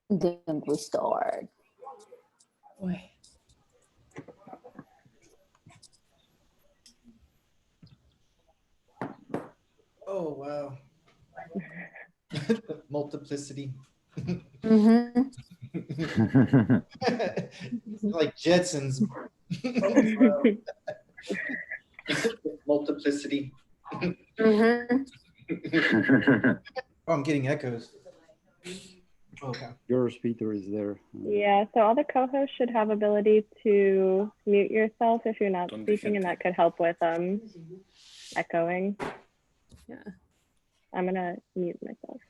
Then we start. Oh, wow. Multiplicity. Like Jetsons. Multiplicity. Oh, I'm getting echoes. Okay. Yours, Peter, is there. Yeah, so all the co-hosts should have ability to mute yourself if you're not speaking, and that could help with echoing. Yeah. I'm gonna mute myself.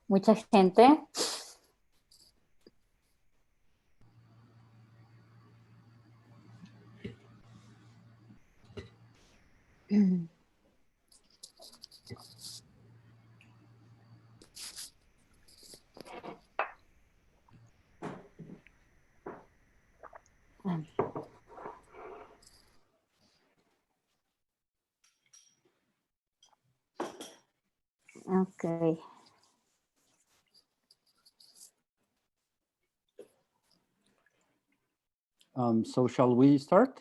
Mucha gente. Okay. So shall we start?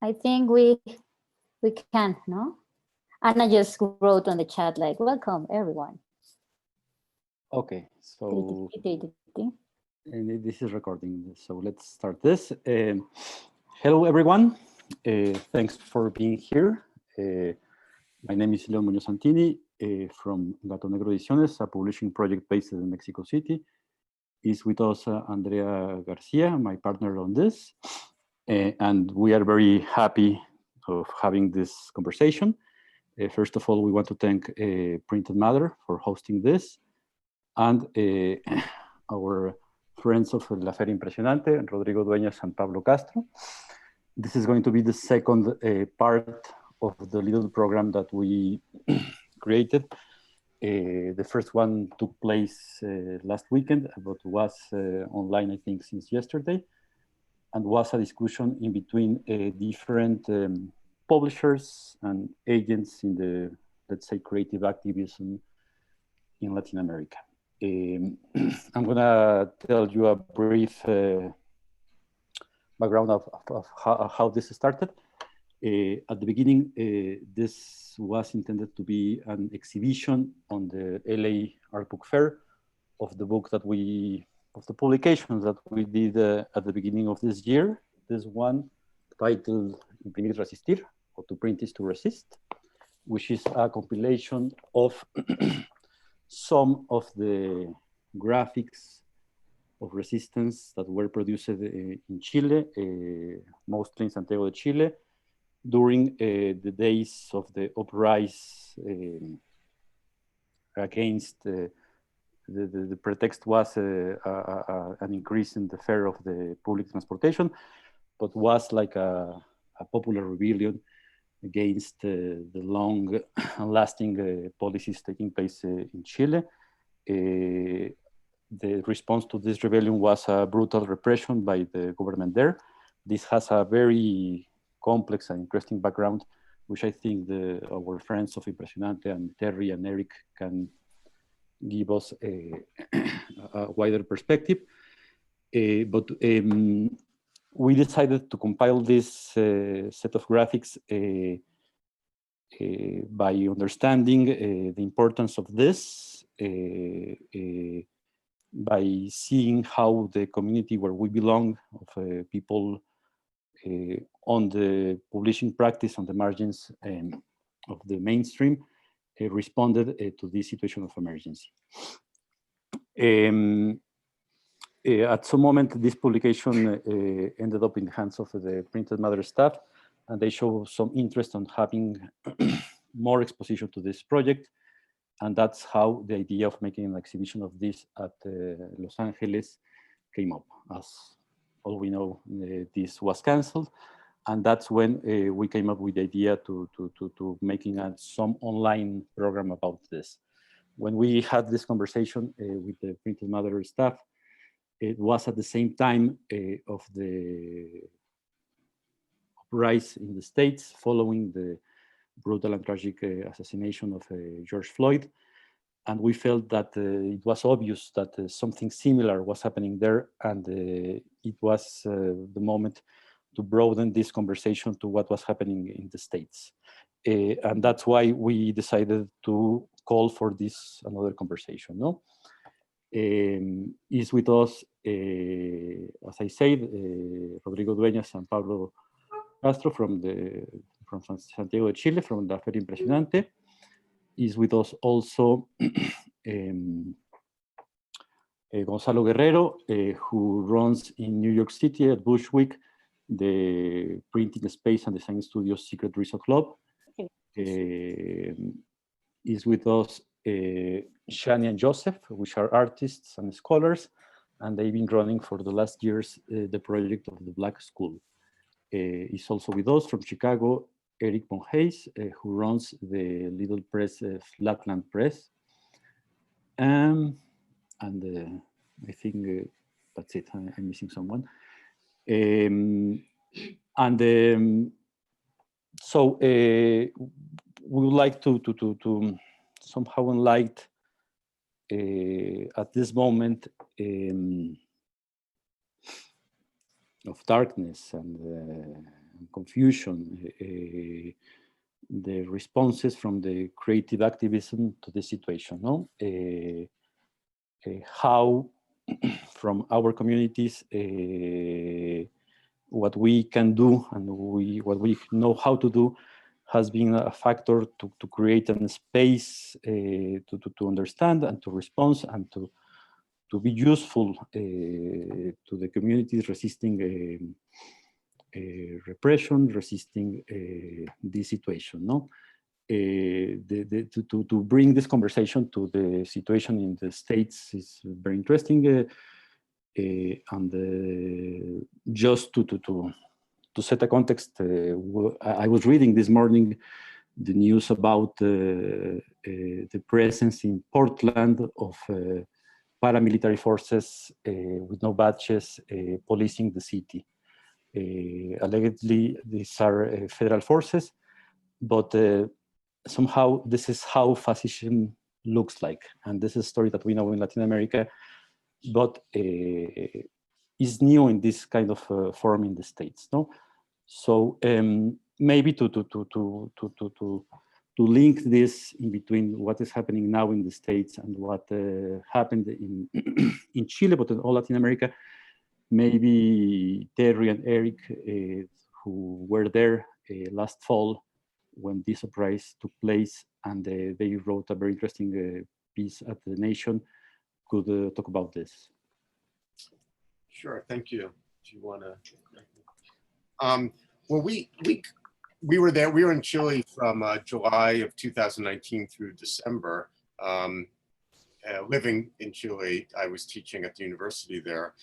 I think we can, no? Anna just wrote on the chat like, welcome everyone. Okay, so And and this is recording, so let's start this. Hello everyone, thanks for being here. My name is Leo Muñoz Santini from Gato Negro Ediciones, a publishing project based in Mexico City. Is with us Andrea Garcia, my partner on this, and we are very happy of having this conversation. First of all, we want to thank Printed Matter for hosting this, and our friends of La Feria Impresionante, Rodrigo Dueñas and Pablo Castro. This is going to be the second part of the little program that we created. The first one took place last weekend, but was online, I think, since yesterday, and was a discussion in between different publishers and agents in the, let's say, creative activism in Latin America. I'm gonna tell you a brief background of how this started. At the beginning, this was intended to be an exhibition on the LA Art Book Fair of the book that of the publications that we did at the beginning of this year. This one titled Imprimir, Resistir, or To Print is to Resist, which is a compilation of some of the graphics of resistance that were produced in Chile, mostly in Santiago de Chile, during the days of the uprise against the pretext was an increase in the fare of the public transportation, but was like a popular rebellion against the long lasting policies taking place in Chile. The response to this rebellion was a brutal repression by the government there. This has a very complex and interesting background, which I think our friends of Impresionante and Terry and Eric can give us a wider perspective. But we decided to compile this set of graphics by understanding the importance of this, by seeing how the community where we belong, of people on the publishing practice on the margins of the mainstream, responded to this situation of emergency. At some moment, this publication ended up in the hands of the Printed Matter staff, and they show some interest on having more exposition to this project. And that's how the idea of making an exhibition of this at Los Angeles came up. As all we know, this was canceled. And that's when we came up with the idea to making some online program about this. When we had this conversation with the Printed Matter staff, it was at the same time of the rise in the States following the brutal and tragic assassination of George Floyd. And we felt that it was obvious that something similar was happening there, and it was the moment to broaden this conversation to what was happening in the States. And that's why we decided to call for this another conversation. No? Is with us, as I said, Rodrigo Dueñas and Pablo Castro from Santiago de Chile, from the FERIA Impresiónante. Is with us also Gonzalo Guerrero, who runs in New York City at Bushwick the printing space and design studio Secret Riso Club. Is with us Shani and Joseph, which are artists and scholars, and they've been running for the last years the project of the Black School. Is also with us from Chicago, Eric von Hayes, who runs the little press, Flatlands Press. And I think that's it. I'm missing someone. So we would like to somehow enlighten at this moment of darkness and confusion, the responses from the creative activism to the situation. No? How from our communities, what we can do and what we know how to do has been a factor to create a space to understand and to respond and to be useful to the communities resisting repression, resisting this situation. No? To bring this conversation to the situation in the States is very interesting. And just to set a context, I was reading this morning the news about the presence in Portland of paramilitary forces with no badges policing the city. Allegedly, these are federal forces, but somehow this is how fascism looks like. And this is a story that we know in Latin America, but is new in this kind of form in the States. No, so maybe to link this in between what is happening now in the States and what happened in in Chile, but in all Latin America. Maybe Terry and Eric, who were there last fall when this surprise took place, and they wrote a very interesting piece at The Nation, could talk about this. Sure, thank you. Do you want to? Well, we were there. We were in Chile from July of 2019 through December. Living in Chile, I was teaching at the university there.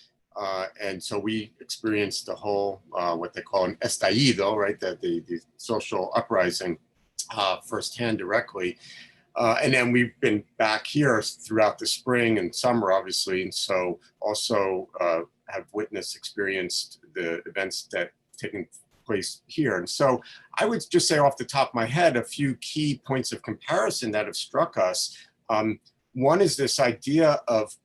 And so we experienced the whole, what they call an estallido, right? The social uprising firsthand directly. And then we've been back here throughout the spring and summer, obviously. And so also have experienced the events that taken place here. And so I would just say off the top of my head, a few key points of comparison that have struck us. One is this idea of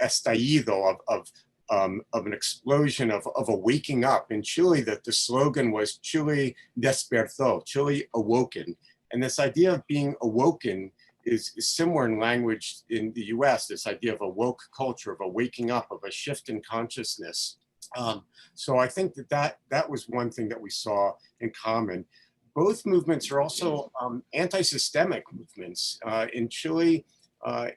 estallido, of an explosion of a waking up. In Chile, that the slogan was Chile despertó, Chile awoken. And this idea of being awoken is similar in language in the US, this idea of a woke culture, of a waking up, of a shift in consciousness. So I think that was one thing that we saw in common. Both movements are also anti-systemic movements. In Chile,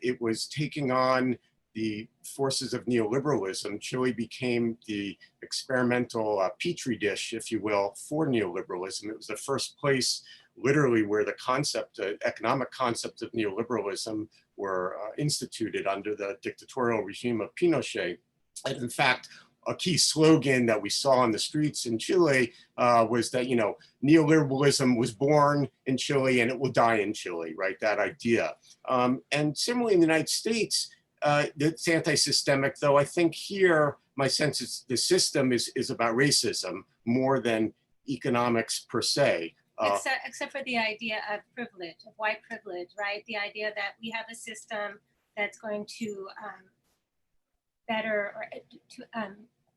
it was taking on the forces of neoliberalism. Chile became the experimental petri dish, if you will, for neoliberalism. It was the first place, literally, where the concept, economic concept of neoliberalism were instituted under the dictatorial regime of Pinochet. And in fact, a key slogan that we saw on the streets in Chile was that, you know, neoliberalism was born in Chile and it will die in Chile, right? That idea. And similarly in the United States, it's anti-systemic, though I think here, my sense is the system is about racism more than economics per se. Except for the idea of privilege, of white privilege, right? The idea that we have a system that's going to better or to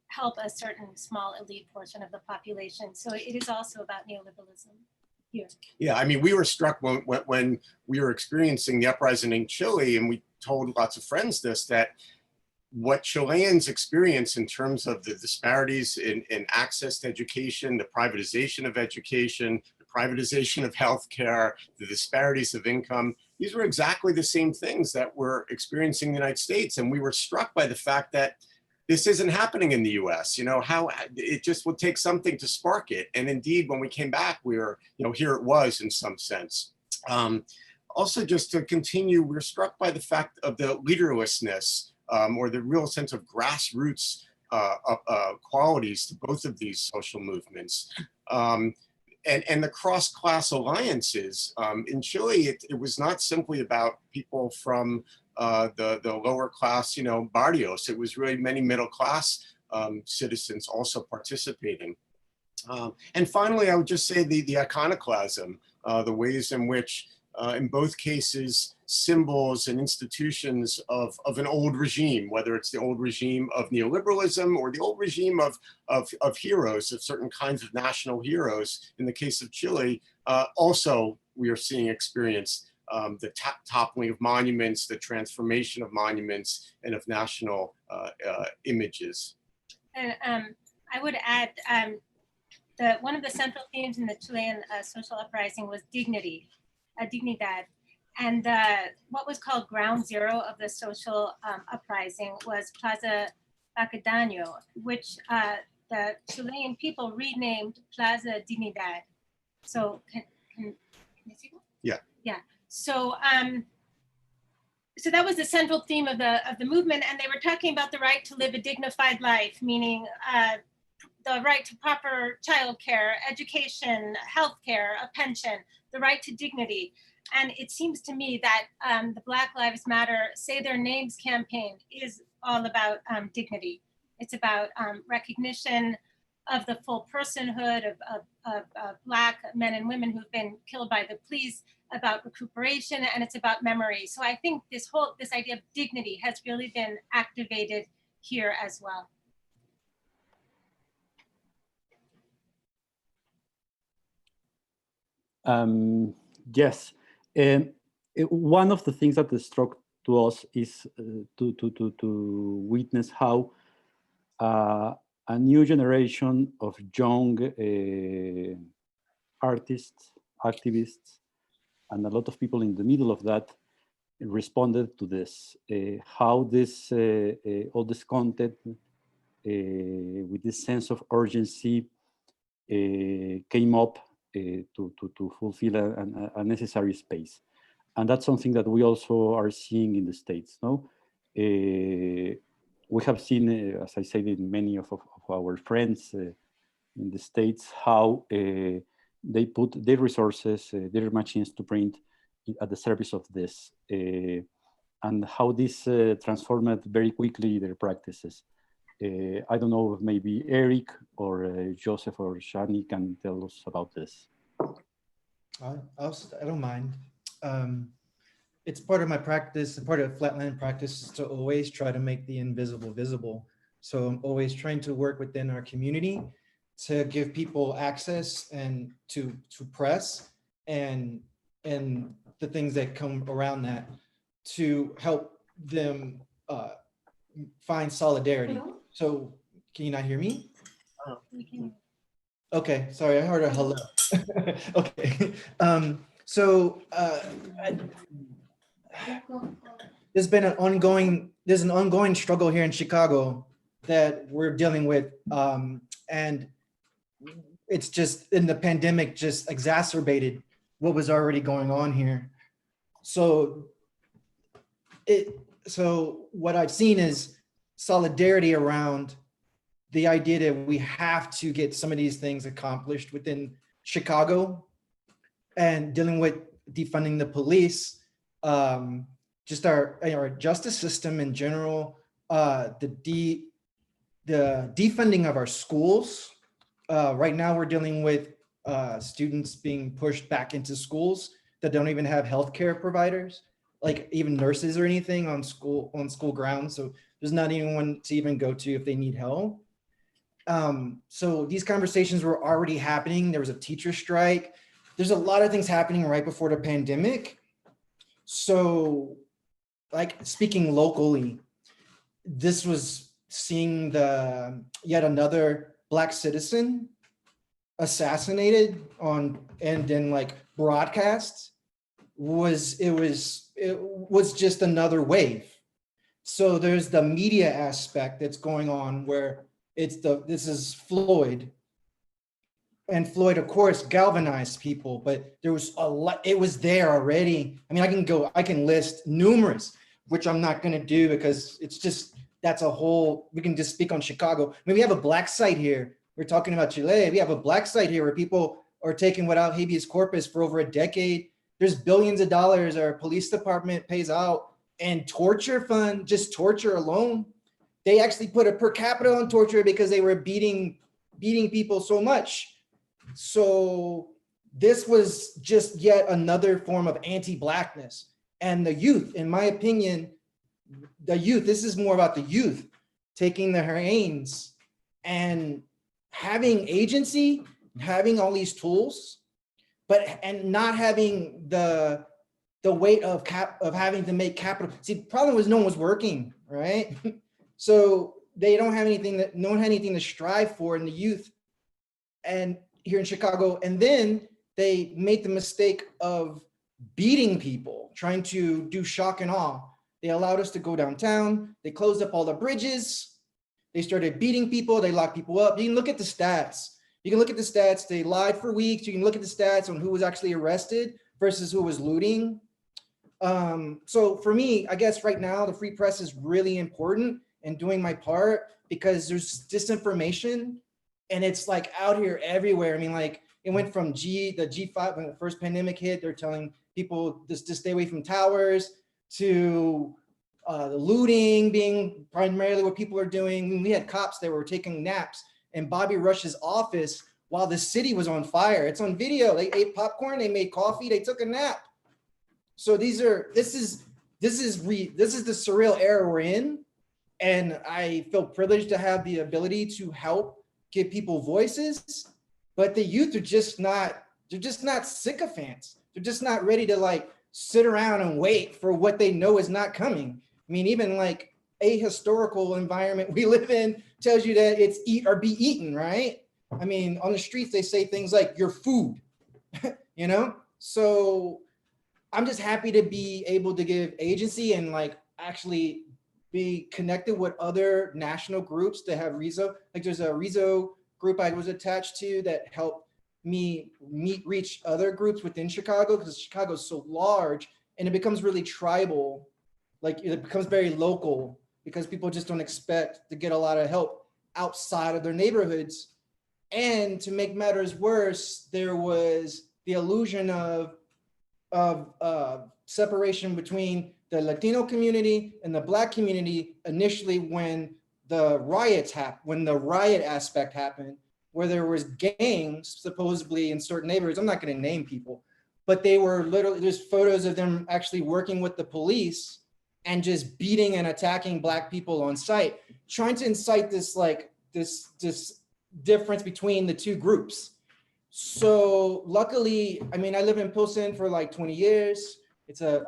help a certain small elite portion of the population. So it is also about neoliberalism here. Yeah, I mean, we were struck when we were experiencing the uprising in Chile, and we told lots of friends this, that what Chileans experience in terms of the disparities in access to education, the privatization of education, the privatization of healthcare, the disparities of income, these were exactly the same things that we're experiencing in the United States. And we were struck by the fact that this isn't happening in the US, you know, how it just would take something to spark it. And indeed, when we came back, we were, you know, here it was in some sense. Also, just to continue, we're struck by the fact of the leaderlessness or the real sense of grassroots qualities to both of these social movements. And the cross-class alliances. In Chile, it was not simply about people from the lower class, you know, barrios. It was really many middle class citizens also participating. And finally, I would just say the iconoclasm, the ways in which, in both cases, symbols and institutions of an old regime, whether it's the old regime of neoliberalism or the old regime of heroes, of certain kinds of national heroes. In the case of Chile, also we are seeing experience the toppling of monuments, the transformation of monuments and of national images. And I would add one of the central themes in the Chilean social uprising was dignity, dignidad. And what was called ground zero of the social uprising was Plaza Baquedano, which the Chilean people renamed Plaza Dignidad. So can you see that? Yeah. Yeah. So so that was the central theme of the movement, and they were talking about the right to live a dignified life, meaning the right to proper childcare, education, healthcare, a pension, the right to dignity. And it seems to me that the Black Lives Matter Say Their Names campaign is all about dignity. It's about recognition of the full personhood of Black men and women who've been killed by the police, about recuperation, and it's about memory. So I think this idea of dignity has really been activated here as well. Yes, one of the things that struck to us is to witness how a new generation of young artists, activists, and a lot of people in the middle of that responded to this. How this all this content with this sense of urgency came up to fulfill a necessary space. And that's something that we also are seeing in the States. No, we have seen, as I said, in many of our friends in the States, how they put their resources, their machines to print at the service of this, and how this transformed very quickly their practices. I don't know if maybe Eric or Joseph or Shani can tell us about this. I don't mind. It's part of my practice, part of Flatland practice is to always try to make the invisible visible. So I'm always trying to work within our community to give people access and to press and the things that come around that to help them find solidarity. So can you not hear me? Okay, sorry, I heard a hello. Okay, there's been an ongoing struggle here in Chicago that we're dealing with, and it's just in the pandemic just exacerbated what was already going on here. So what I've seen is solidarity around the idea that we have to get some of these things accomplished within Chicago, and dealing with defunding the police, just our justice system in general, the defunding of our schools, Right now we're dealing with students being pushed back into schools that don't even have healthcare providers, like even nurses or anything on school grounds. So there's not anyone to even go to if they need help. So these conversations were already happening. There was a teacher strike. There's a lot of things happening right before the pandemic. So like speaking locally, this was seeing the yet another Black citizen assassinated on and then like broadcast it was just another wave. So there's the media aspect that's going on where this is Floyd, and Floyd of course galvanized people, but there was a lot, it was there already. I mean, I can list numerous, which I'm not going to do because it's just, that's a whole, we can just speak on Chicago. I mean, we have a Black site here. We're talking about Chile. We have a Black site here where people are taken without habeas corpus for over a decade. There's billions of dollars our police department pays out, and torture fund, just torture alone. They actually put a per capita on torture because they were beating people so much. So this was just yet another form of anti-Blackness. And the youth, in my opinion, the youth, this is more about the youth taking the reins and having agency, having all these tools, and not having the weight of having to make capital. See, the problem was no one was working, right? So they don't have anything no one had anything to strive for in the youth and here in Chicago. And then they made the mistake of beating people, trying to do shock and awe. They allowed us to go downtown. They closed up all the bridges. They started beating people. They locked people up. You can look at the stats. You can look at the stats. They lied for weeks. You can look at the stats on who was actually arrested versus who was looting. So for me, I guess right now, the free press is really important and doing my part because there's disinformation and it's like out here everywhere. I mean, like it went from the G5, when the first pandemic hit, they're telling people just to stay away from towers, to the looting being primarily what people are doing. We had cops that were taking naps in Bobby Rush's office while the city was on fire. It's on video. They ate popcorn, they made coffee, they took a nap. So this is the surreal era we're in. And I feel privileged to have the ability to help give people voices, but the youth are just not, they're just not sycophants. They're just not ready to like sit around and wait for what they know is not coming. I mean, even like a historical environment we live in tells you that it's eat or be eaten, right? I mean, on the streets, they say things like your food, you know? So I'm just happy to be able to give agency and like actually be connected with other national groups that have Riso. Like there's a Riso group I was attached to that helped me reach other groups within Chicago, because Chicago is so large and it becomes really tribal. Like it becomes very local because people just don't expect to get a lot of help outside of their neighborhoods. And to make matters worse, there was the illusion of separation between the Latino community and the Black community initially when the riots happened, when the riot aspect happened, where there was gangs supposedly in certain neighborhoods. I'm not going to name people, but they were literally, there's photos of them actually working with the police and just beating and attacking Black people on site, trying to incite this like this difference between the two groups. So luckily, I mean, I live in Pilsen for like 20 years. It's a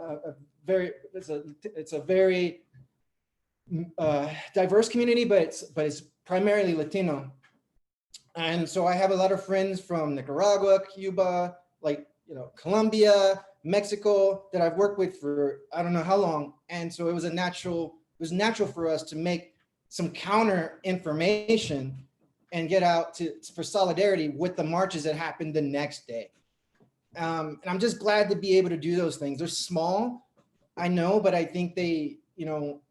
very diverse community, but it's primarily Latino. And so I have a lot of friends from Nicaragua, Cuba, like, you know, Colombia, Mexico that I've worked with for I don't know how long. And so it was natural for us to make some counter information and get out for solidarity with the marches that happened the next day. And I'm just glad to be able to do those things. They're small, I know, but I think they, you know,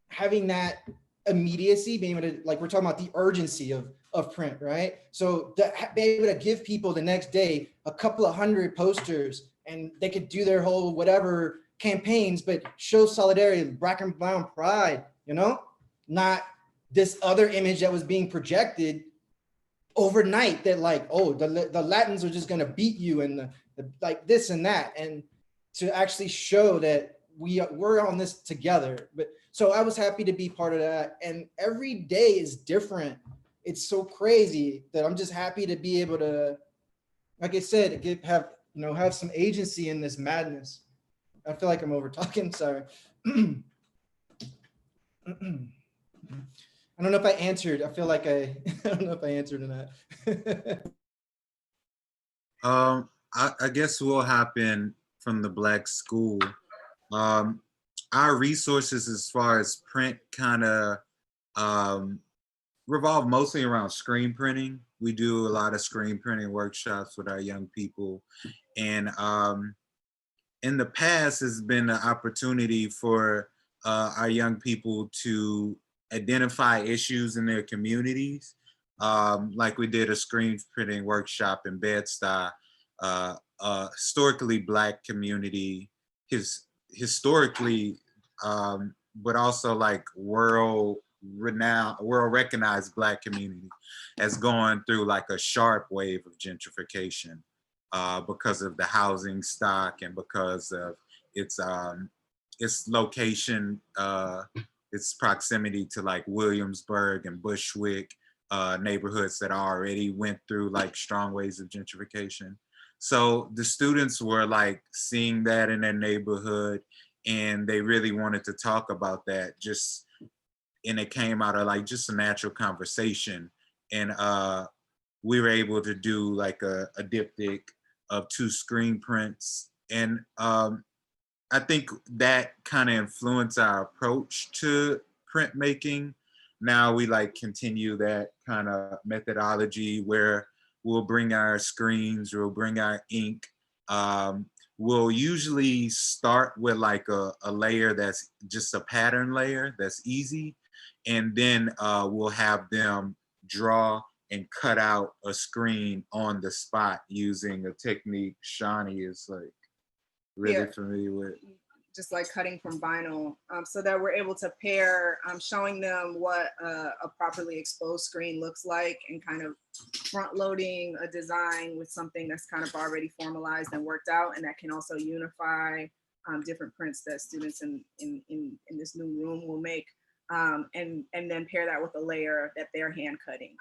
having that immediacy, being able to, like we're talking about the urgency of print, right? So to be able to give people the next day a couple of 100 posters and they could do their whole whatever campaigns, but show solidarity, black and brown pride, you know, not this other image that was being projected overnight that like, oh, the Latins are just gonna beat you and like this and that, and to actually show that we're on this together. But so I was happy to be part of that, and every day is different. It's so crazy that I'm just happy to be able to, like I said, have some agency in this madness. I feel like I'm over talking, sorry. I don't know if I answered. I feel like I don't know if I answered or not. I guess we'll hop in from the Black school. Our resources as far as print kind of revolve mostly around screen printing. We do a lot of screen printing workshops with our young people. And in the past, has been an opportunity for our young people to identify issues in their communities. Like we did a screen printing workshop in Bed-Stuy, historically Black community, historically, but also like world recognized Black community has gone through like a sharp wave of gentrification because of the housing stock and because of its location, its proximity to like Williamsburg and Bushwick, neighborhoods that already went through like strong waves of gentrification. So the students were like seeing that in their neighborhood, and they really wanted to talk about that, and it came out of like just a natural conversation. And we were able to do like a diptych of 2 screen prints. And I think that kind of influenced our approach to printmaking. Now we like continue that kind of methodology where we'll bring our screens, we'll bring our ink. We'll usually start with like a layer that's just a pattern layer that's easy. And then we'll have them draw and cut out a screen on the spot using a technique Shani is like really familiar with. Just like cutting from vinyl, so that we're able to pair, showing them what a properly exposed screen looks like, and kind of front loading a design with something that's kind of already formalized and worked out, and that can also unify different prints that students in this new room will make, and then pair that with a layer that they're hand cutting.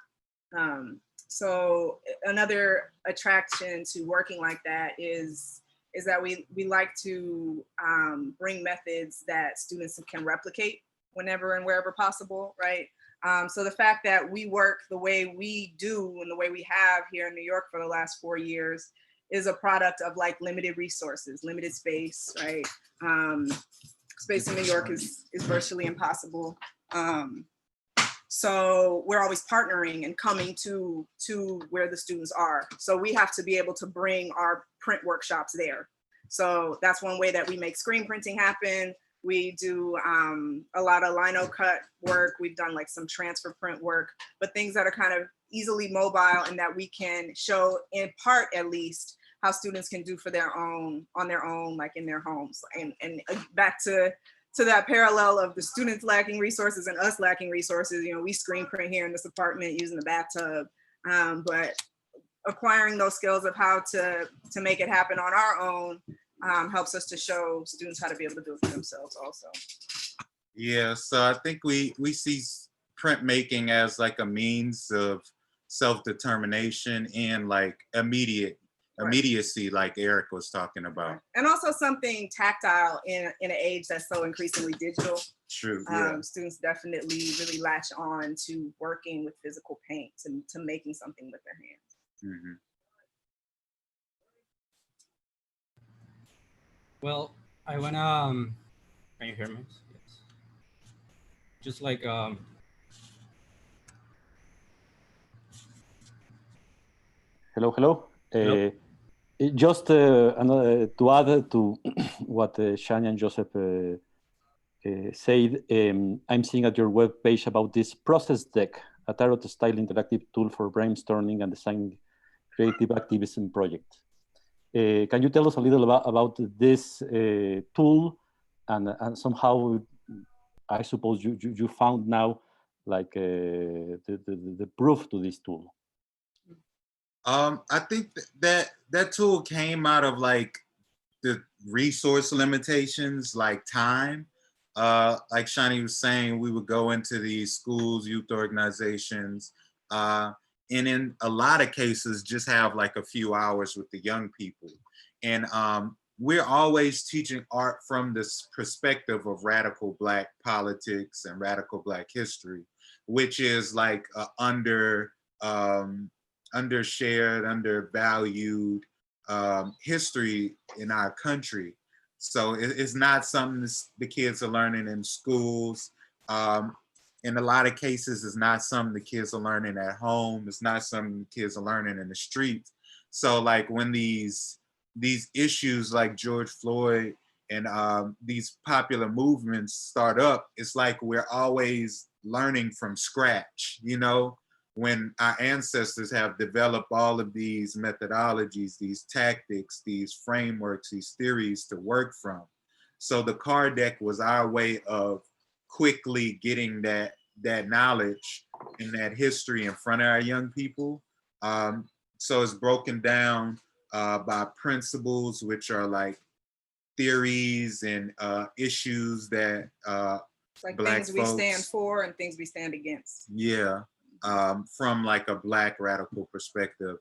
So another attraction to working like that is that we like to bring methods that students can replicate whenever and wherever possible, right? So the fact that we work the way we do and the way we have here in New York for the last 4 years is a product of like limited resources, limited space, right? Space in New York is virtually impossible. So we're always partnering and coming to where the students are. So we have to be able to bring our print workshops there. So that's one way that we make screen printing happen. We do a lot of lino cut work. We've done like some transfer print work, but things that are kind of easily mobile and that we can show in part at least how students can do on their own, like in their homes. And back to that parallel of the students lacking resources and us lacking resources, we screen print here in this apartment using the bathtub, but acquiring those skills of how to make it happen on our own helps us to show students how to be able to do it for themselves also. Yeah, so I think we see printmaking as like a means of self-determination and like immediacy, like Eric was talking about. And also something tactile in an age that's so increasingly digital. True, yeah. Students definitely really latch on to working with physical paint, to making something with their hands. Mm-hmm. Well, I wanna, can you hear me? Yes. Just like, Hello, hello. Hello. Just to add to what Shani and Joseph said, I'm seeing at your webpage about this process deck, a tarot-style interactive tool for brainstorming and designing creative activism project. Can you tell us a little about this tool and somehow, I suppose you found now like the proof to this tool? I think that tool came out of like the resource limitations, like time. Like Shani was saying, we would go into these schools, youth organizations, and in a lot of cases, just have like a few hours with the young people. And we're always teaching art from this perspective of radical Black politics and radical Black history, which is like undershared, undervalued history in our country. So it's not something the kids are learning in schools. In a lot of cases, it's not something the kids are learning at home. It's not something the kids are learning in the streets. So like when these issues like George Floyd and these popular movements start up, it's like we're always learning from scratch, you know? When our ancestors have developed all of these methodologies, these tactics, these frameworks, these theories to work from. So the card deck was our way of quickly getting that knowledge and that history in front of our young people. So it's broken down by principles, which are like theories and issues that like Black things folks, we stand for and things we stand against. Yeah. From like a Black radical perspective.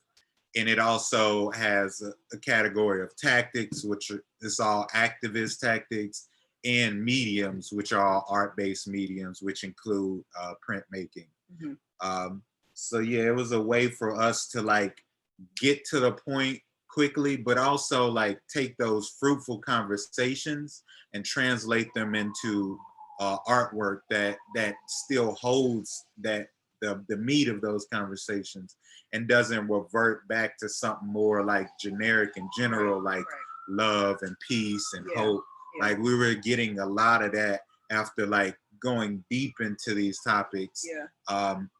And it also has a category of tactics, which is all activist tactics, and mediums, which are all art-based mediums, which include printmaking. So yeah, it was a way for us to like get to the point quickly, but also like take those fruitful conversations and translate them into artwork that still holds the meat of those conversations and doesn't revert back to something more like generic and general, like love and peace and hope. Like we were getting a lot of that after like going deep into these topics.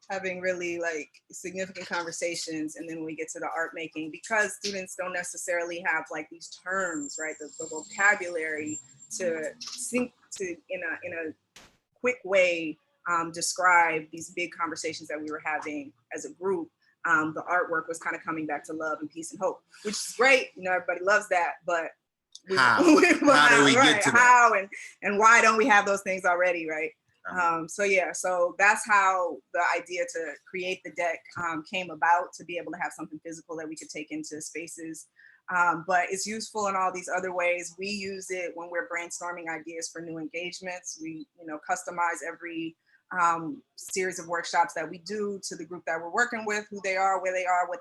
Having really like significant conversations, and then when we get to the art making, because students don't necessarily have like these terms, right? The vocabulary to think to in a quick way describe these big conversations that we were having as a group. The artwork was kind of coming back to love and peace and hope, which is great. You know, everybody loves that, but how do we get to how that? And why don't we have those things already, right? So yeah, so that's how the idea to create the deck came about, to be able to have something physical that we could take into spaces. But it's useful in all these other ways. We use it when we're brainstorming ideas for new engagements. We, you know, customize every series of workshops that we do to the group that we're working with, who they are, where they are, what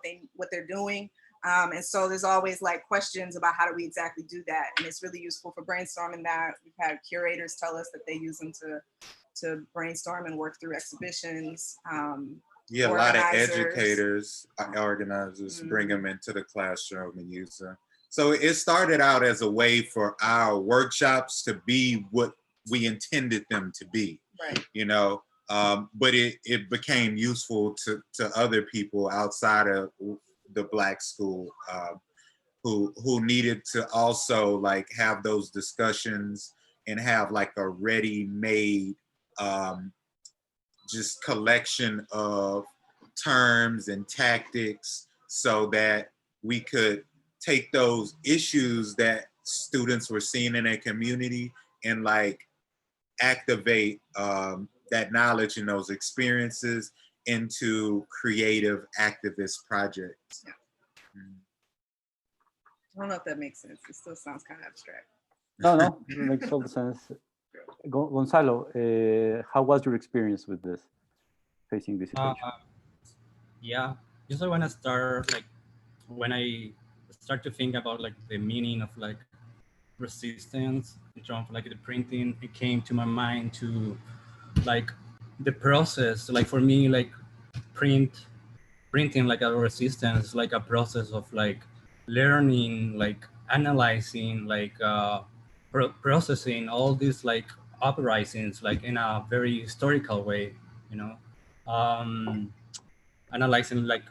they're doing. And so there's always like questions about how do we exactly do that. And it's really useful for brainstorming that. We've had curators tell us that they use them to brainstorm and work through exhibitions. Yeah, a lot of educators, organizers bring them into the classroom and use them. So it started out as a way for our workshops to be what we intended them to be, you know, but it became useful to other people outside of the Black school who needed to also like have those discussions and have like a ready-made just collection of terms and tactics so that we could take those issues that students were seeing in their community and like activate that knowledge and those experiences into creative activist projects. I don't know if that makes sense. It still sounds kind of abstract. No, it makes all the sense. Gonzalo, how was your experience with this, facing this situation? Yeah, usually when I start, like, when I start to think about like the meaning of like resistance in terms of like the printing, it came to my mind to like the process. Like for me, like printing like a resistance, like a process of like learning, like analyzing, like processing all these like uprisings, like in a very historical way, you know, analyzing like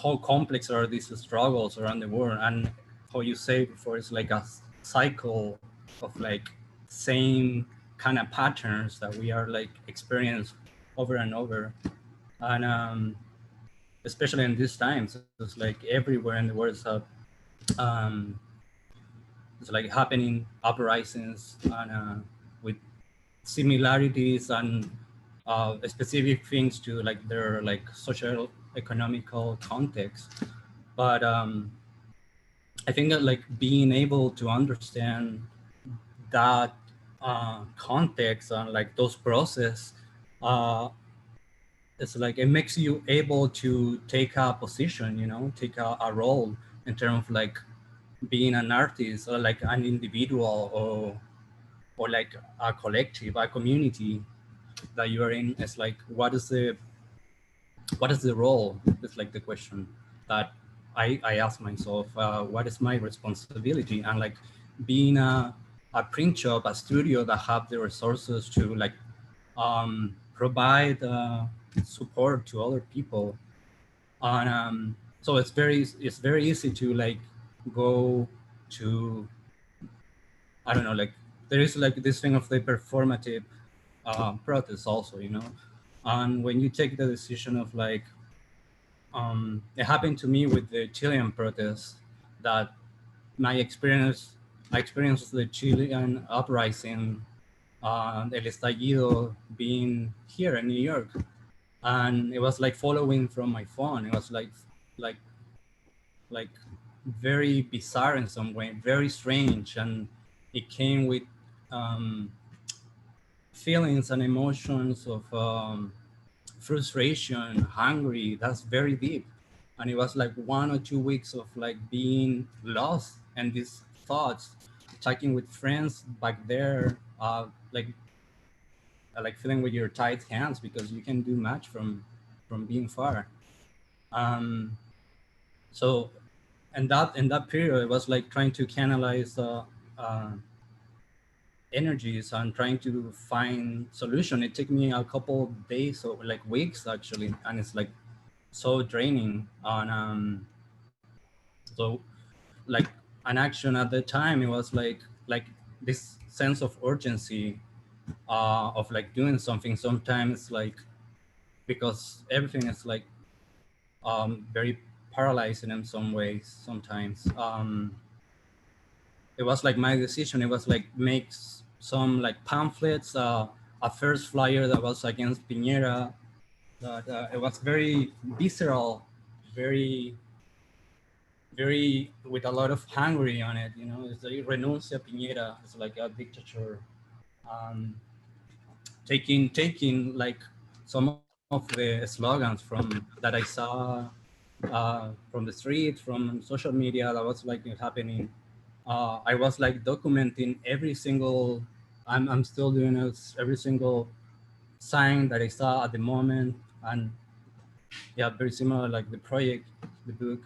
how complex are these struggles around the world, and how you say before, it's like a cycle of like same kind of patterns that we are like experience over and over. And especially in these times, it's like everywhere in the world it's like happening uprisings and with similarities and specific things to like their like social economical context. But I think that like being able to understand that context and like those process, it's like it makes you able to take a position, you know, take a role in terms of like being an artist or like an individual or like a collective, a community that you are in. It's like what is the role? It's like the question that I ask myself, what is my responsibility? And like being a print shop, a studio that have the resources to like provide support to other people. And so it's very easy to like go to, I don't know, like there is like this thing of the performative protest also, you know. And when you take the decision of like, it happened to me with the Chilean protests, that I experienced the Chilean uprising, El Estallido, being here in New York. And it was like following from my phone. It was like very bizarre in some way, very strange. And it came with feelings and emotions of frustration, hungry. That's very deep. And it was like 1 or 2 weeks of like being lost and these thoughts, talking with friends back there, like feeling with your tight hands because you can do much from being far. So in that period, it was like trying to canalize energies and trying to find solution. It took me a couple of days or like weeks actually, and it's like so draining. And so like an action at the time, it was like this sense of urgency of like doing something. Sometimes like because everything is like very paralyzing in some ways. Sometimes it was like my decision. It was like make some like pamphlets, a first flyer that was against Piñera. That it was very visceral, very with a lot of hungry on it. You know, it's like renuncia Piñera. It's like a dictator. Taking like some of the slogans from that I saw from the street, from social media that was like happening. I was like documenting every single, I'm still doing it, every single sign that I saw at the moment. And yeah, very similar like the project, the book.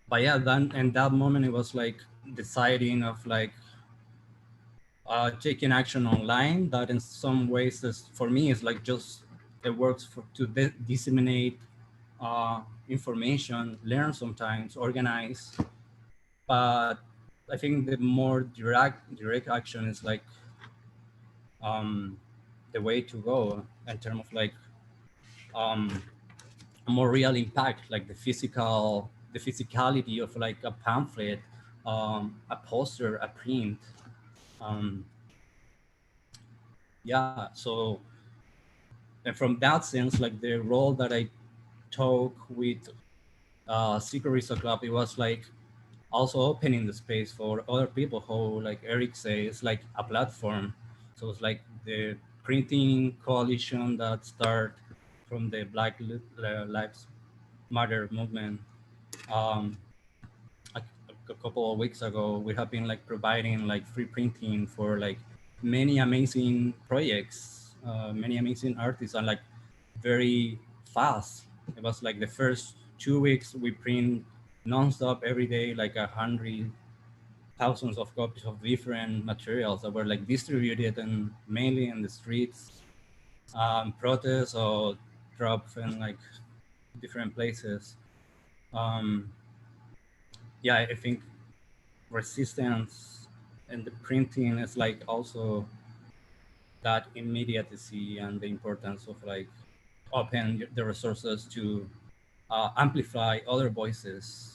But yeah, then in that moment, it was like deciding of like taking action online. That in some ways is, for me, is like just, it works to disseminate information, learn sometimes, organize. But I think the more direct action is like the way to go in terms of like a more real impact, like the physicality of like a pamphlet, a poster, a print. Yeah, so and from that sense, like the role that I took with Secret Riso Club, it was like also opening the space for other people who, like Eric says, like a platform. So it's like the printing coalition that started from the Black Lives Matter movement. A couple of weeks ago, we have been like providing like free printing for like many amazing projects, many amazing artists, and like very fast. It was like the first 2 weeks we print nonstop every day, like 100,000 of copies of different materials that were like distributed and mainly in the streets, protests or dropped in like different places. Yeah, I think resistance and the printing is like also that immediacy and the importance of like open the resources to amplify other voices.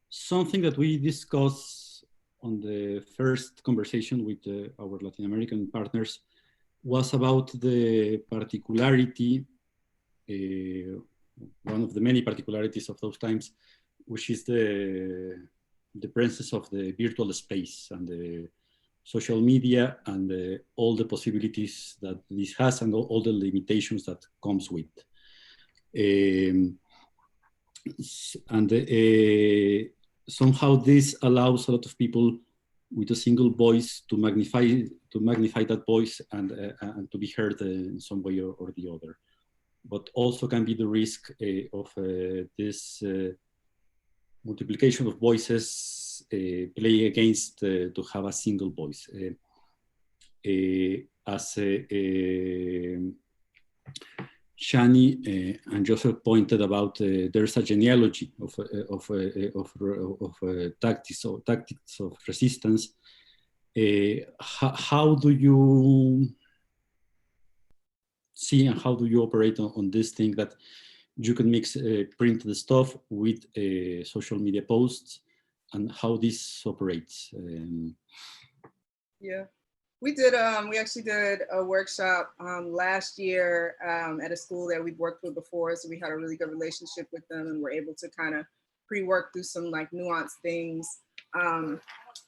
Something that we discussed on the first conversation with our Latin American partners was about the particularity, one of the many particularities of those times, which is the presence of the virtual space and the social media and all the possibilities that this has and all the limitations that comes with. Somehow this allows a lot of people with a single voice to magnify that voice and to be heard in some way or the other. But also can be the risk of this multiplication of voices play against to have a single voice. As Shani and Joseph pointed out, there's a genealogy of tactics of resistance. How do you see and how do you operate on this thing that you can mix printed stuff with social media posts and how this operates? Yeah. We did. We actually did a workshop last year at a school that we've worked with before. So we had a really good relationship with them, and were able to kind of pre-work through some like nuanced things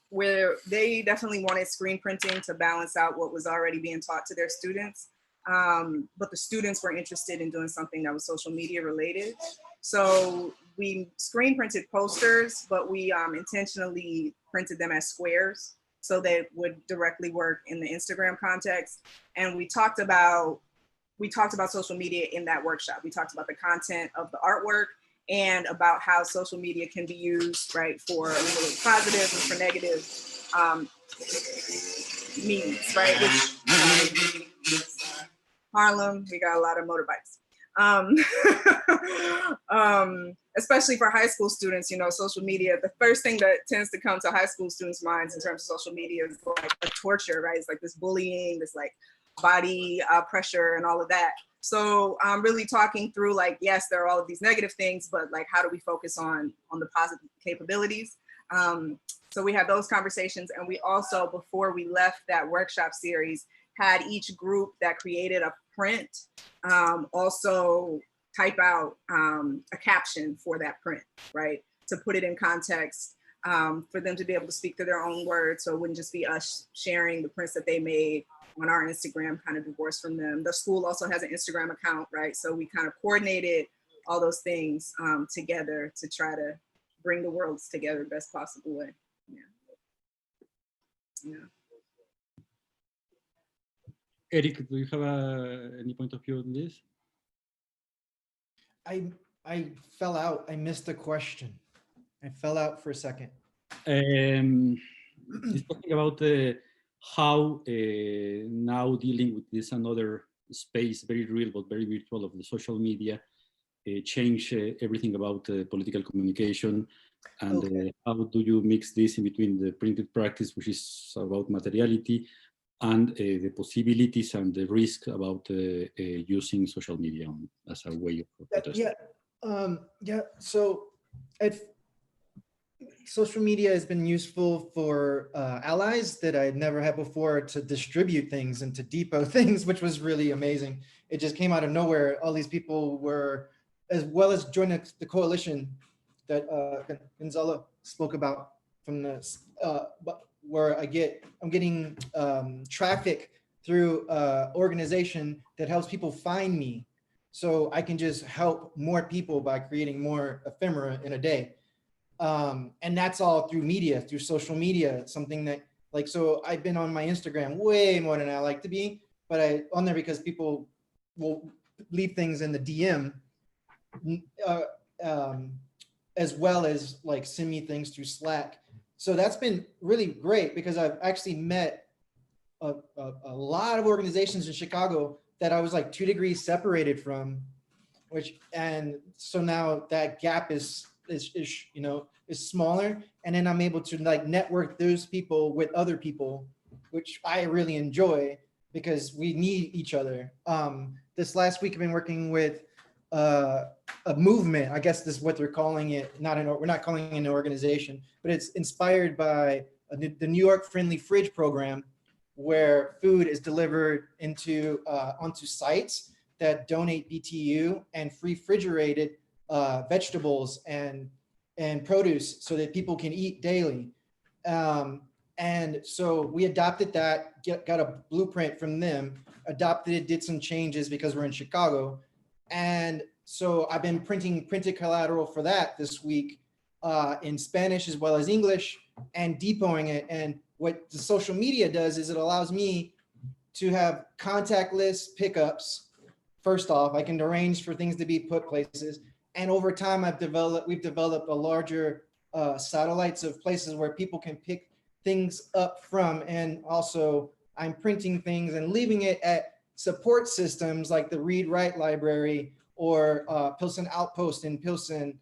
where they definitely wanted screen printing to balance out what was already being taught to their students. But the students were interested in doing something that was social media related. So we screen printed posters, but we intentionally printed them as squares, so they would directly work in the Instagram context. And we talked about social media in that workshop. We talked about the content of the artwork and about how social media can be used, right, for positive and for negative means, right? Which Harlem, we got a lot of motorbikes. Especially for high school students, you know, social media, the first thing that tends to come to high school students' minds in terms of social media is like a torture, right? It's like this bullying, this like body pressure and all of that. So I'm really talking through like, yes, there are all of these negative things, but like, how do we focus on the positive capabilities? So we had those conversations, and we also, before we left that workshop series, had each group that created a print also type out a caption for that print, right? To put it in context, for them to be able to speak to their own words. So it wouldn't just be us sharing the prints that they made on our Instagram, kind of divorced from them. The school also has an Instagram account, right? So we kind of coordinated all those things together to try to bring the worlds together best possible way. Yeah. Eric, do you have any point of view on this? I fell out. I missed the question. I fell out for a second. It's talking about how now dealing with this another space, very real but very virtual, of the social media, change everything about political communication, and how do you mix this in between the printed practice, which is about materiality, and the possibilities and the risk about using social media as a way of protest? So social media has been useful for allies that I'd never had before to distribute things and to depot things, which was really amazing. It just came out of nowhere. All these people were, as well as joining the coalition that Gonzalo spoke about from the, where I'm getting traffic through organization that helps people find me. So I can just help more people by creating more ephemera in a day. And that's all through media, through social media, something that like, so I've been on my Instagram way more than I like to be, but I on there because people will leave things in the DM, as well as like send me things through Slack. So that's been really great because I've actually met a lot of organizations in Chicago that I was like 2 degrees separated from, and so now that gap is smaller, and then I'm able to like network those people with other people, which I really enjoy because we need each other. This last week I've been working with a movement. I guess this is what they're calling it. We're not calling it an organization, but it's inspired by the New York Friendly Fridge program, where food is delivered onto sites that donate BTU and refrigerated vegetables and produce so that people can eat daily. And so we adopted that, got a blueprint from them, adopted it, did some changes because we're in Chicago. And so I've been printed collateral for that this week in Spanish as well as English, and depoting it. And what the social media does is it allows me to have contactless pickups. First off, I can arrange for things to be put places. And over time, we've developed a larger satellites of places where people can pick things up from. And also I'm printing things and leaving it at support systems like the Read Write Library or Pilsen Outpost in Pilsen,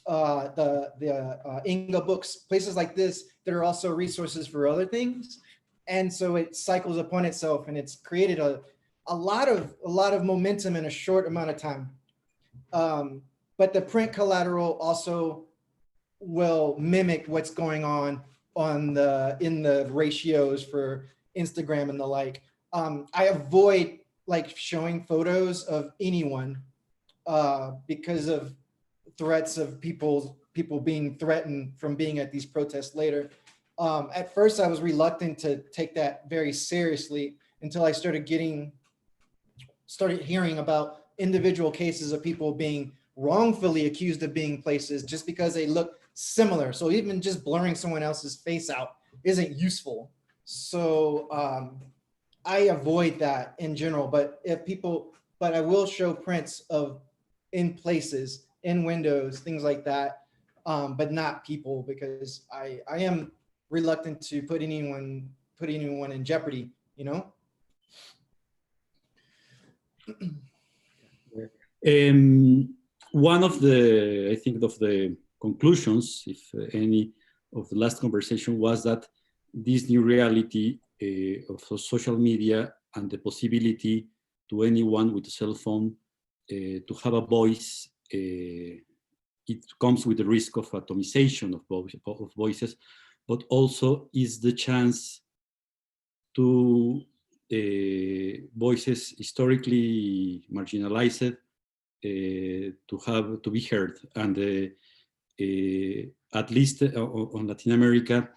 the Inga Books, places like this that are also resources for other things. And so it cycles upon itself, and it's created a lot of momentum in a short amount of time. But the print collateral also will mimic what's going on in the ratios for Instagram and the like. I avoid like showing photos of anyone because of threats of people being threatened from being at these protests later. At first I was reluctant to take that very seriously until I started hearing about individual cases of people being wrongfully accused of being places just because they look similar. So even just blurring someone else's face out isn't useful. So I avoid that in general, but I will show prints of in places, in windows, things like that, but not people, because I am reluctant to put anyone in jeopardy, you know? One of the, I think, of the conclusions, if any, of the last conversation was that this new reality of social media and the possibility to anyone with a cell phone to have a voice, it comes with the risk of atomization of voices, but also is the chance to voices historically marginalized to be heard. And at least on Latin America,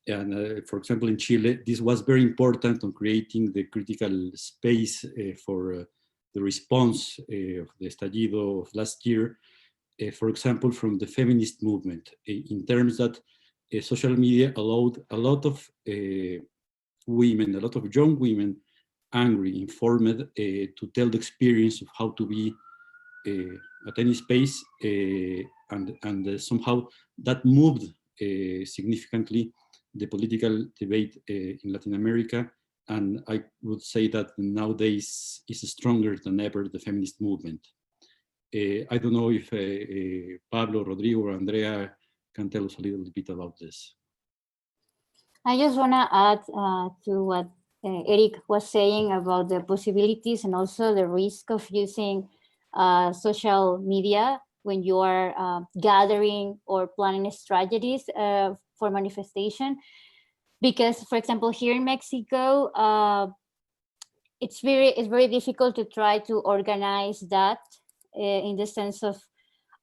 and for example in Chile, this was very important on creating the critical space for the response of the estallido of last year, for example, from the feminist movement, in terms that social media allowed a lot of women, a lot of young women, angry, informed, to tell the experience of how to be at any space, and somehow that moved significantly the political debate in Latin America. And I would say that nowadays is stronger than ever, the feminist movement. I don't know if Pablo, Rodrigo, or Andrea can tell us a little bit about this. I just want to add to what Eric was saying about the possibilities and also the risk of using social media when you are gathering or planning strategies for manifestation. Because, for example, here in Mexico, it's very difficult to try to organize that in the sense of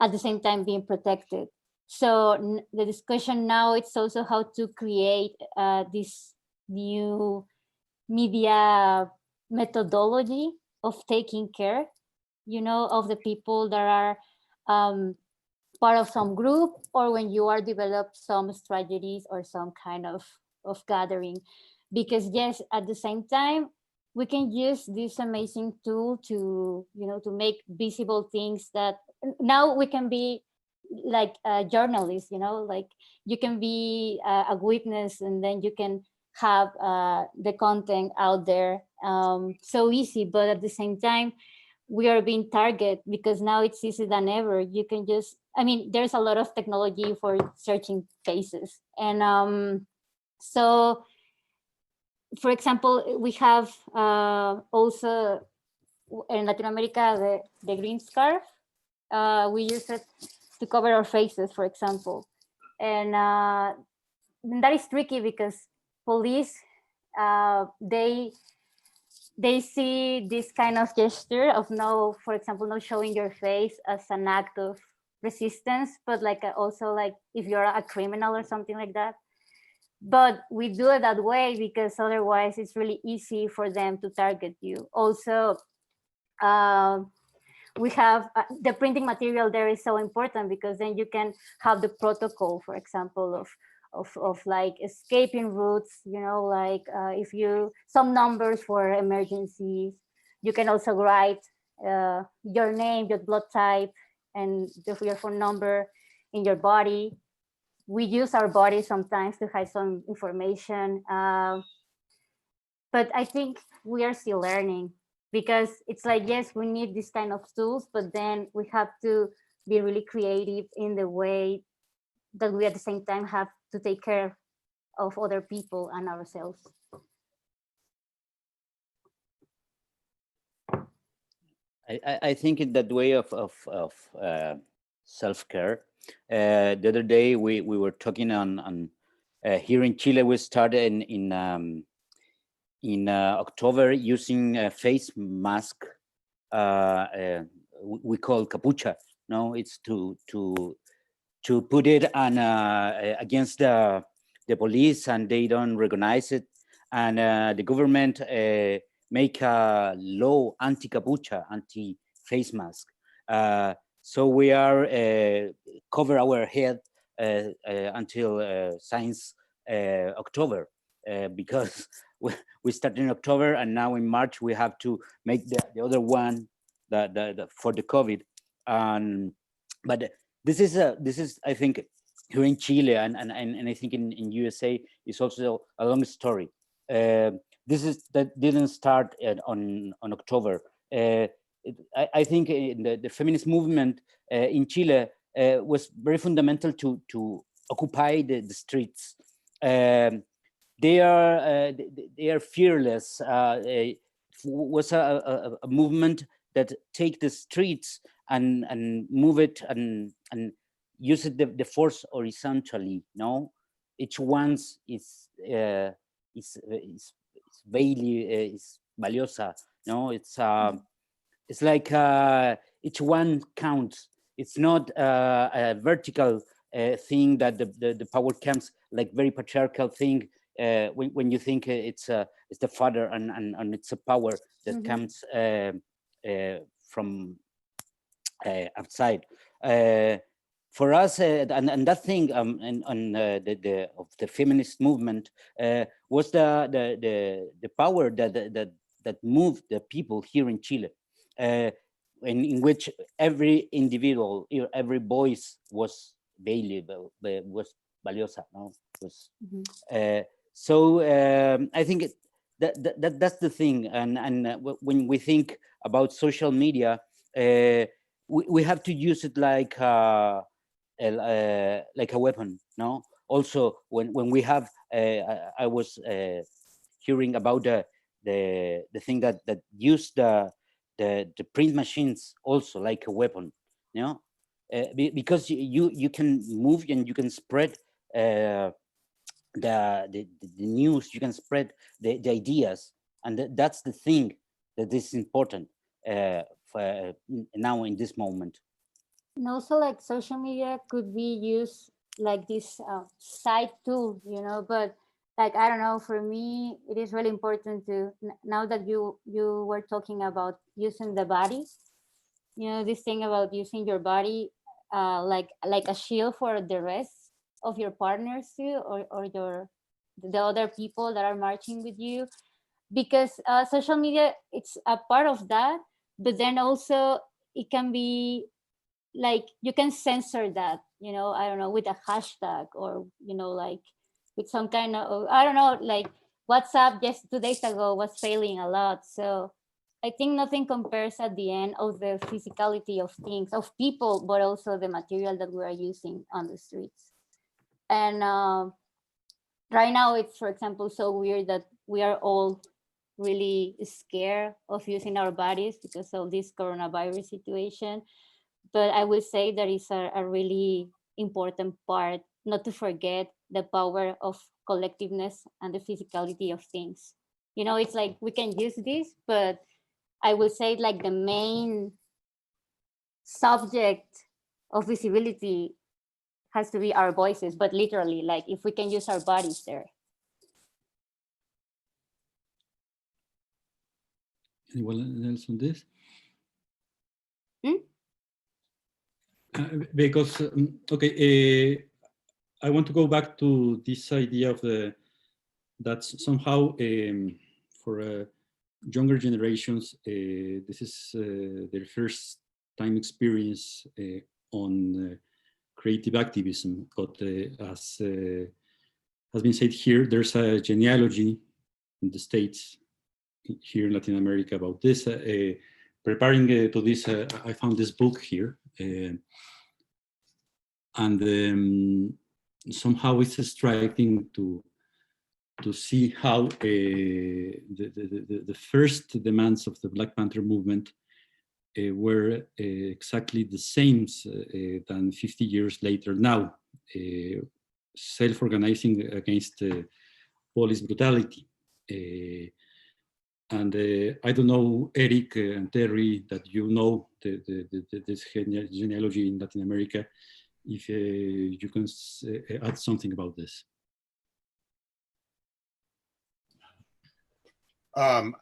at the same time being protected. So the discussion now, it's also how to create this new media methodology of taking care, you know, of the people that are part of some group, or when you are develop some strategies or some kind of gathering. Because yes, at the same time, we can use this amazing tool to, you know, to make visible things that now we can be like journalists, you know, like you can be a witness and then you can have the content out there so easy. But at the same time, we are being targeted because now it's easier than ever. You can just, I mean, there's a lot of technology for searching faces. And so, for example, we have also in Latin America, the green scarf. We use it to cover our faces, for example. And that is tricky because police, they see this kind of gesture of no, for example, not showing your face as an act of resistance, but like also like if you're a criminal or something like that. But we do it that way because otherwise it's really easy for them to target you. Also, we have the printing material there is so important because then you can have the protocol, for example, of like escaping routes, you know, like if you, some numbers for emergencies. You can also write your name, your blood type, and your phone number in your body. We use our body sometimes to hide some information. But I think we are still learning because it's like, yes, we need this kind of tools, but then we have to be really creative in the way that we at the same time have to take care of other people and ourselves. I think in that way of self-care. The other day we were talking on here in Chile. We started in October using a face mask. We call capucha. No, it's to put it on against the police, and they don't recognize it. And the government make a law anti-capucha, anti-face mask. So we are cover our head until since October, because we started in October, and now in March we have to make the other one for the COVID. But this is I think here in Chile and I think in USA is also a long story. That didn't start on October. I think the feminist movement in Chile was very fundamental to occupy the streets. They are fearless. It was a movement that take the streets and move it and use it the force horizontally. No, each one's is valiosa. No, it's like each one counts. It's not a vertical thing that the power comes like very patriarchal thing. When you think it's the father and it's a power that comes from outside. For us, and that thing of the feminist movement was the power that moved the people here in Chile, in which every individual, every voice was valuable, was valiosa. No, was. So I think that's the thing, and when we think about social media, we have to use it like a weapon. No, also when we have, I was hearing about the thing that used the print machines also like a weapon. You know, because you can move and you can spread the news, you can spread the ideas, and that's the thing that is important for now in this moment. And also, like, social media could be used like this side tool, you know, but like, I don't know, for me it is really important to, now that you were talking about using the body, you know, this thing about using your body like a shield for the rest of your partners too, or the other people that are marching with you, because social media, it's a part of that, but then also it can be like, you can censor that, you know, I don't know, with a hashtag, or, you know, like with some kind of, I don't know, like WhatsApp just 2 days ago was failing a lot. So I think nothing compares at the end of the physicality of things, of people, but also the material that we are using on the streets. And right now it's, for example, so weird that we are all really scared of using our bodies because of this coronavirus situation. But I will say that is a really important part, not to forget the power of collectiveness and the physicality of things. You know, it's like we can use this, but I will say like the main subject of visibility has to be our voices, but literally, like if we can use our bodies there. Anyone else on this? Hmm? Because, okay, I want to go back to this idea of that somehow for younger generations, this is their first time experience on creative activism. But as has been said here, there's a genealogy in the States, here in Latin America, about this. Preparing to this, I found this book here. And somehow it's striking to see how the first demands of the Black Panther movement were exactly the same than 50 years later now, self-organizing against police brutality. And I don't know, Eric and Terry, that you know this genealogy in Latin America, if you can add something about this. I'm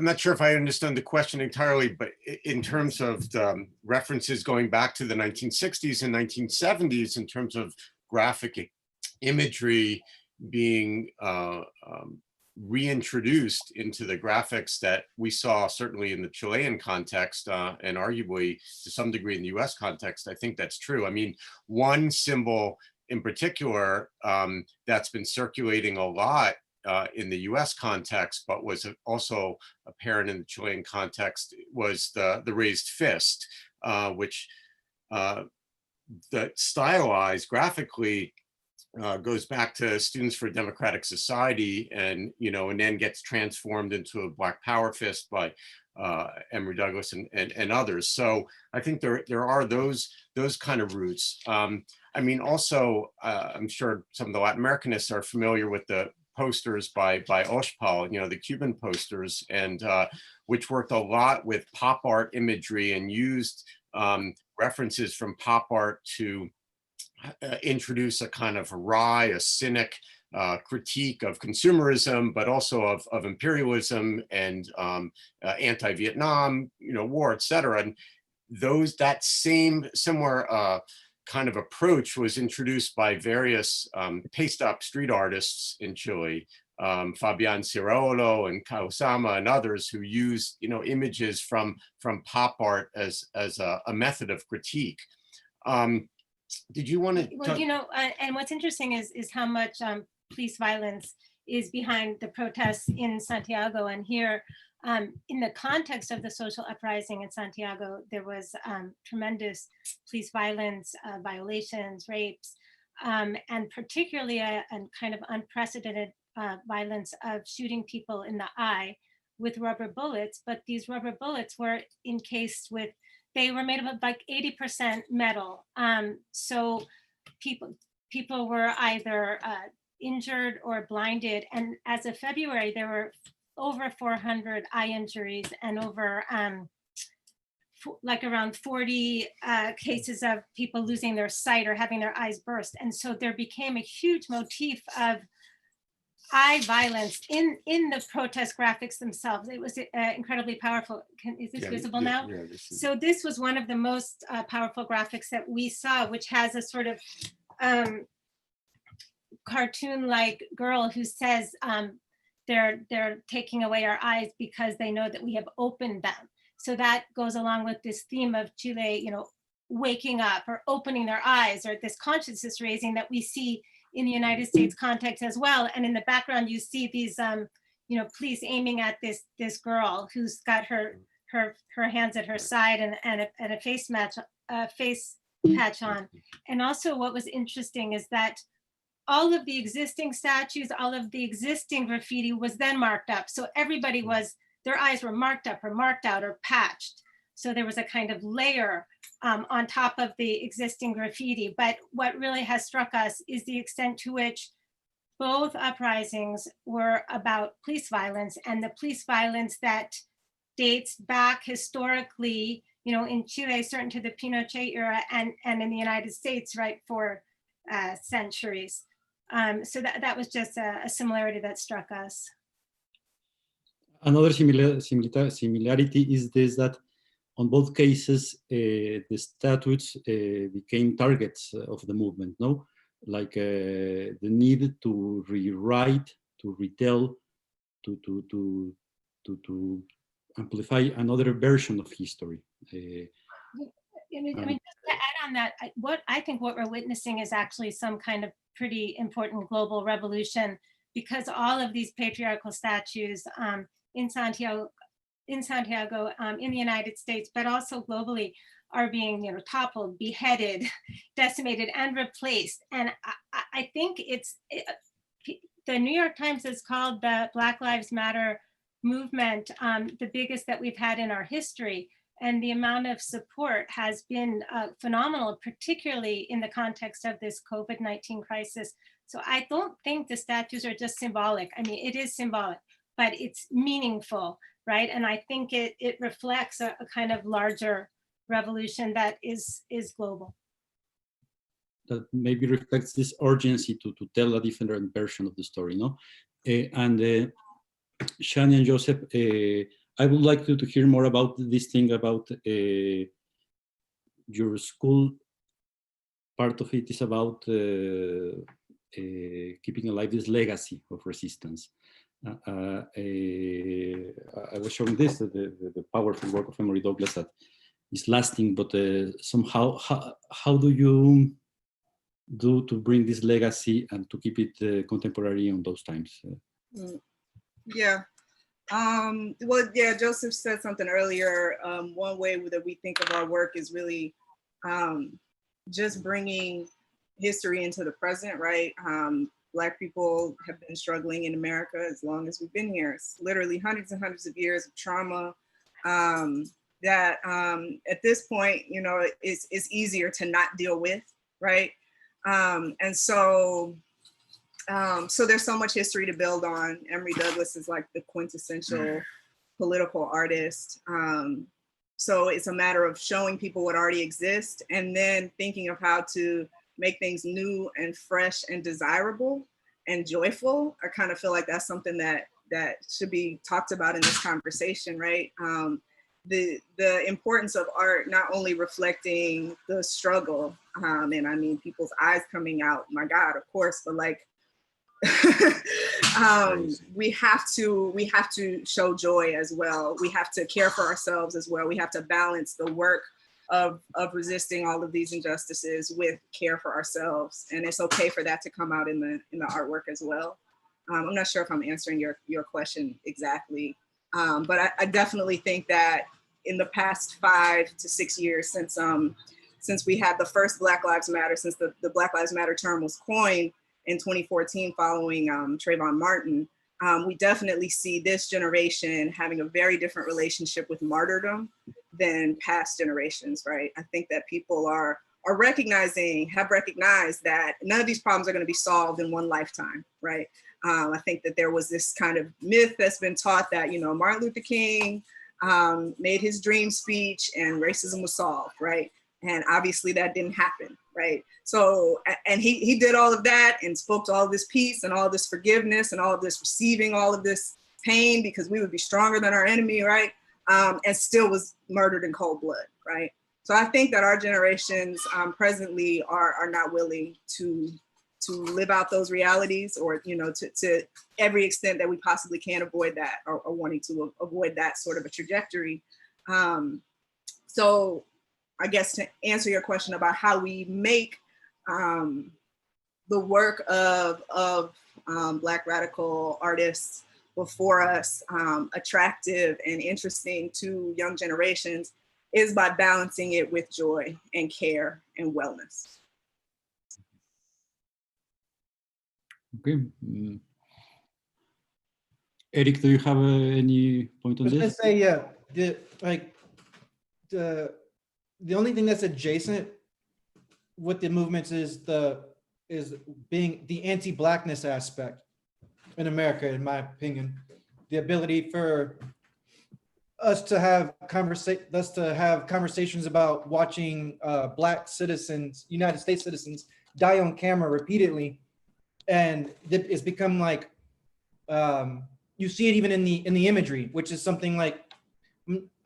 not sure if I understand the question entirely, but in terms of the references going back to the 1960s and 1970s, in terms of graphic imagery being reintroduced into the graphics that we saw certainly in the Chilean context and arguably to some degree in the US context, I think that's true. I mean, one symbol in particular that's been circulating a lot in the US context, but was also apparent in the Chilean context, was the raised fist, which that stylized graphically goes back to Students for a Democratic Society, and and then gets transformed into a Black Power fist by Emory Douglas and others. So I think there are those kind of roots. I mean, also I'm sure some of the Latin Americanists are familiar with the posters by Oshpal, the Cuban posters, and which worked a lot with pop art imagery and used references from pop art to introduce a kind of wry, a cynic critique of consumerism, but also of imperialism and anti-Vietnam, war, etc. And that same similar kind of approach was introduced by various paste-up street artists in Chile, Fabian Cirolo and Kaosama and others, who used images from pop art as a method of critique. Did you want to? Well, and what's interesting is how much police violence is behind the protests in Santiago. And here, in the context of the social uprising in Santiago, there was tremendous police violence, violations, rapes, and particularly a kind of unprecedented violence of shooting people in the eye with rubber bullets. But these rubber bullets were encased with, they were made of like 80% metal. So people were either injured or blinded. And as of February, there were over 400 eye injuries and over like around 40 cases of people losing their sight or having their eyes burst. And so there became a huge motif of eye violence in the protest graphics themselves. It was incredibly powerful. Is this visible now? Yeah, So this was one of the most powerful graphics that we saw, which has a sort of cartoon-like girl who says they're taking away our eyes because they know that we have opened them. So that goes along with this theme of Chile, waking up or opening their eyes, or this consciousness raising that we see in the United States context as well. And in the background, you see these you know, police aiming at this girl who's got her hands at her side and a face patch on. And also what was interesting is that all of the existing statues, all of the existing graffiti was then marked up. So everybody was, their eyes were marked up or marked out or patched. So there was a kind of layer on top of the existing graffiti. But what really has struck us is the extent to which both uprisings were about police violence, and the police violence that dates back historically, you know, in Chile, certain to the Pinochet era, and in the United States, right, for centuries. So that was just a similarity that struck us. Another similarity is this, that on both cases, the statues became targets of the movement, no? Like the need to rewrite, to retell, to amplify another version of history. I mean, just to add on that, what we're witnessing is actually some kind of pretty important global revolution, because all of these patriarchal statues in Santiago, in the United States, but also globally, are being, you know, toppled, beheaded, decimated, and replaced. And I think the New York Times has called the Black Lives Matter movement the biggest that we've had in our history. And the amount of support has been phenomenal, particularly in the context of this COVID-19 crisis. So I don't think the statues are just symbolic. I mean, it is symbolic, but it's meaningful, right? And I think it reflects a kind of larger revolution that is global. That maybe reflects this urgency to tell a different version of the story, no? And Shani and Joseph, I would like to hear more about this thing about your school. Part of it is about keeping alive this legacy of resistance. I was showing this, the powerful work of Emory Douglas that is lasting, but somehow, how do you do to bring this legacy and to keep it contemporary on those times? Yeah. Well, yeah, Joseph said something earlier. One way that we think of our work is really just bringing history into the present, right? Black people have been struggling in America as long as we've been here. It's literally hundreds and hundreds of years of trauma that at this point, you know, it's easier to not deal with, right? And so there's so much history to build on. Emory Douglas is like the quintessential political artist. So it's a matter of showing people what already exists and then thinking of how to make things new and fresh and desirable and joyful. I kind of feel like that's something that should be talked about in this conversation, right? The importance of art not only reflecting the struggle, and I mean people's eyes coming out, my God, of course, but like we have to show joy as well. We have to care for ourselves as well. We have to balance the work of resisting all of these injustices with care for ourselves, and it's okay for that to come out in the artwork as well. I'm not sure if I'm answering your question exactly, but I definitely think that in the past 5 to 6 years since we had the first Black Lives Matter, since the Black Lives Matter term was coined in 2014 following Trayvon Martin, we definitely see this generation having a very different relationship with martyrdom than past generations, right? I think that people have recognized that none of these problems are going to be solved in one lifetime, right? I think that there was this kind of myth that's been taught that, you know, Martin Luther King made his dream speech and racism was solved, right? And obviously that didn't happen, right? So, and he did all of that and spoke to all of this peace and all this forgiveness and all of this receiving all of this pain because we would be stronger than our enemy, right? And still was murdered in cold blood, right? So I think that our generations presently are not willing to live out those realities, or, you know, to every extent that we possibly can avoid that, or wanting to avoid that sort of a trajectory. So I guess to answer your question about how we make the work of Black radical artists before us attractive and interesting to young generations is by balancing it with joy and care and wellness. Okay. Eric, do you have any point on I was gonna this? say, yeah, the only thing that's adjacent with the movements is being the anti-Blackness aspect in America, in my opinion. The ability for us to have conversations about watching Black citizens, United States citizens, die on camera repeatedly, and it's become like you see it even in the imagery, which is something like,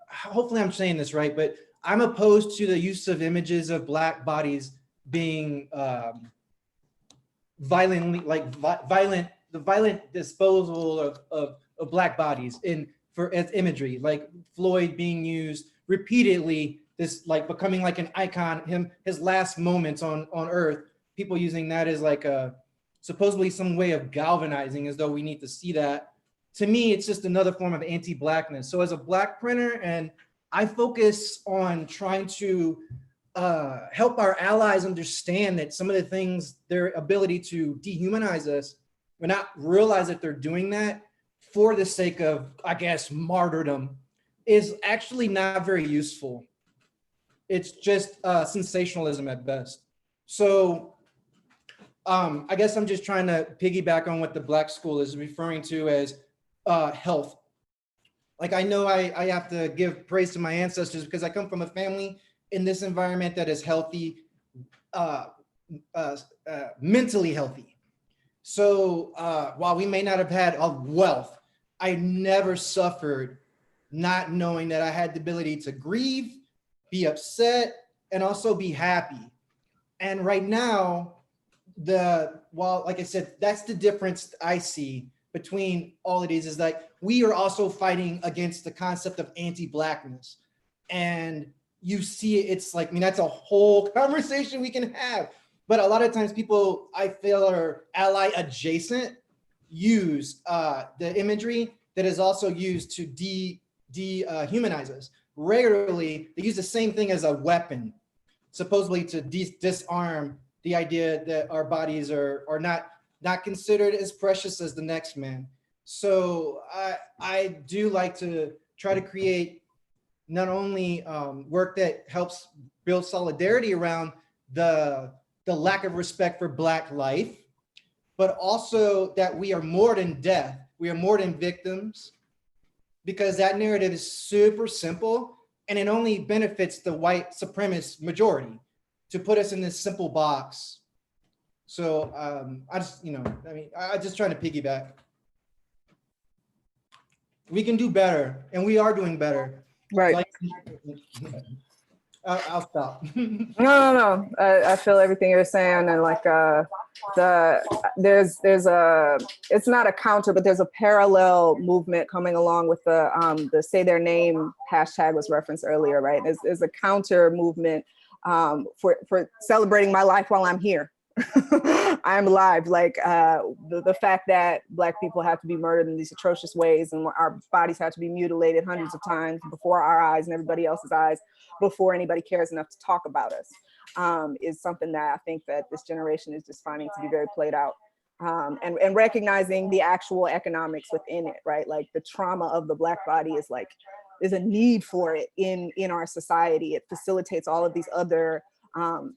hopefully I'm saying this right, but I'm opposed to the use of images of Black bodies being violent disposal of Black bodies as imagery, like Floyd being used repeatedly, this like becoming like an icon, his last moments on earth, people using that as like supposedly some way of galvanizing, as though we need to see that. To me, it's just another form of anti-Blackness. So as a Black printer, and I focus on trying to help our allies understand that some of the things, their ability to dehumanize us, but not realize that they're doing that for the sake of, I guess, martyrdom, is actually not very useful. It's just sensationalism at best. So I guess I'm just trying to piggyback on what the Black school is referring to as health. Like, I know I have to give praise to my ancestors because I come from a family in this environment that is healthy, mentally healthy. So while we may not have had a wealth, I never suffered not knowing that I had the ability to grieve, be upset, and also be happy. And right now, like I said, that's the difference I see between all of these, is like we are also fighting against the concept of anti-Blackness. And you see it's like, I mean, that's a whole conversation we can have. But a lot of times people, I feel, are ally adjacent, use the imagery that is also used to dehumanize us. Regularly, they use the same thing as a weapon, supposedly to disarm the idea that our bodies are not considered as precious as the next man. So I do like to try to create not only work that helps build solidarity around the lack of respect for Black life, but also that we are more than death. We are more than victims, because that narrative is super simple and it only benefits the white supremacist majority to put us in this simple box. So I just, I just trying to piggyback. We can do better, and we are doing better. Right. Like, I'll stop. No. I feel everything you're saying, and like there's a, it's not a counter, but there's a parallel movement coming along with the Say Their Name hashtag was referenced earlier, right? There's a counter movement for celebrating my life while I'm here. I'm alive. Like the fact that Black people have to be murdered in these atrocious ways, and our bodies have to be mutilated hundreds of times before our eyes and everybody else's eyes before anybody cares enough to talk about us, is something that I think that this generation is just finding to be very played out, and recognizing the actual economics within it, right? Like the trauma of the Black body is like, there's a need for it in our society. It facilitates all of these other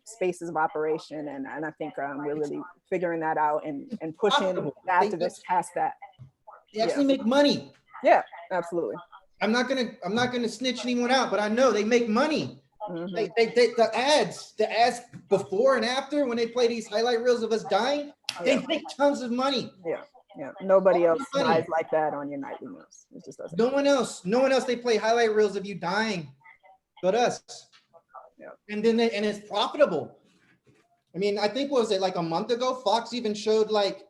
spaces of operation, and I think we're really figuring that out and pushing the activists past that. They actually make money. Yeah, absolutely. I'm not gonna snitch anyone out, but I know they make money. Mm-hmm. The ads before and after, when they play these highlight reels of us dying, they make tons of money. Yeah. Nobody else dies like that on your nightly news. It just doesn't. No one else. They play highlight reels of you dying, but us. Yeah. And then and it's profitable. I mean, I think, what was it, like a month ago, Fox even showed like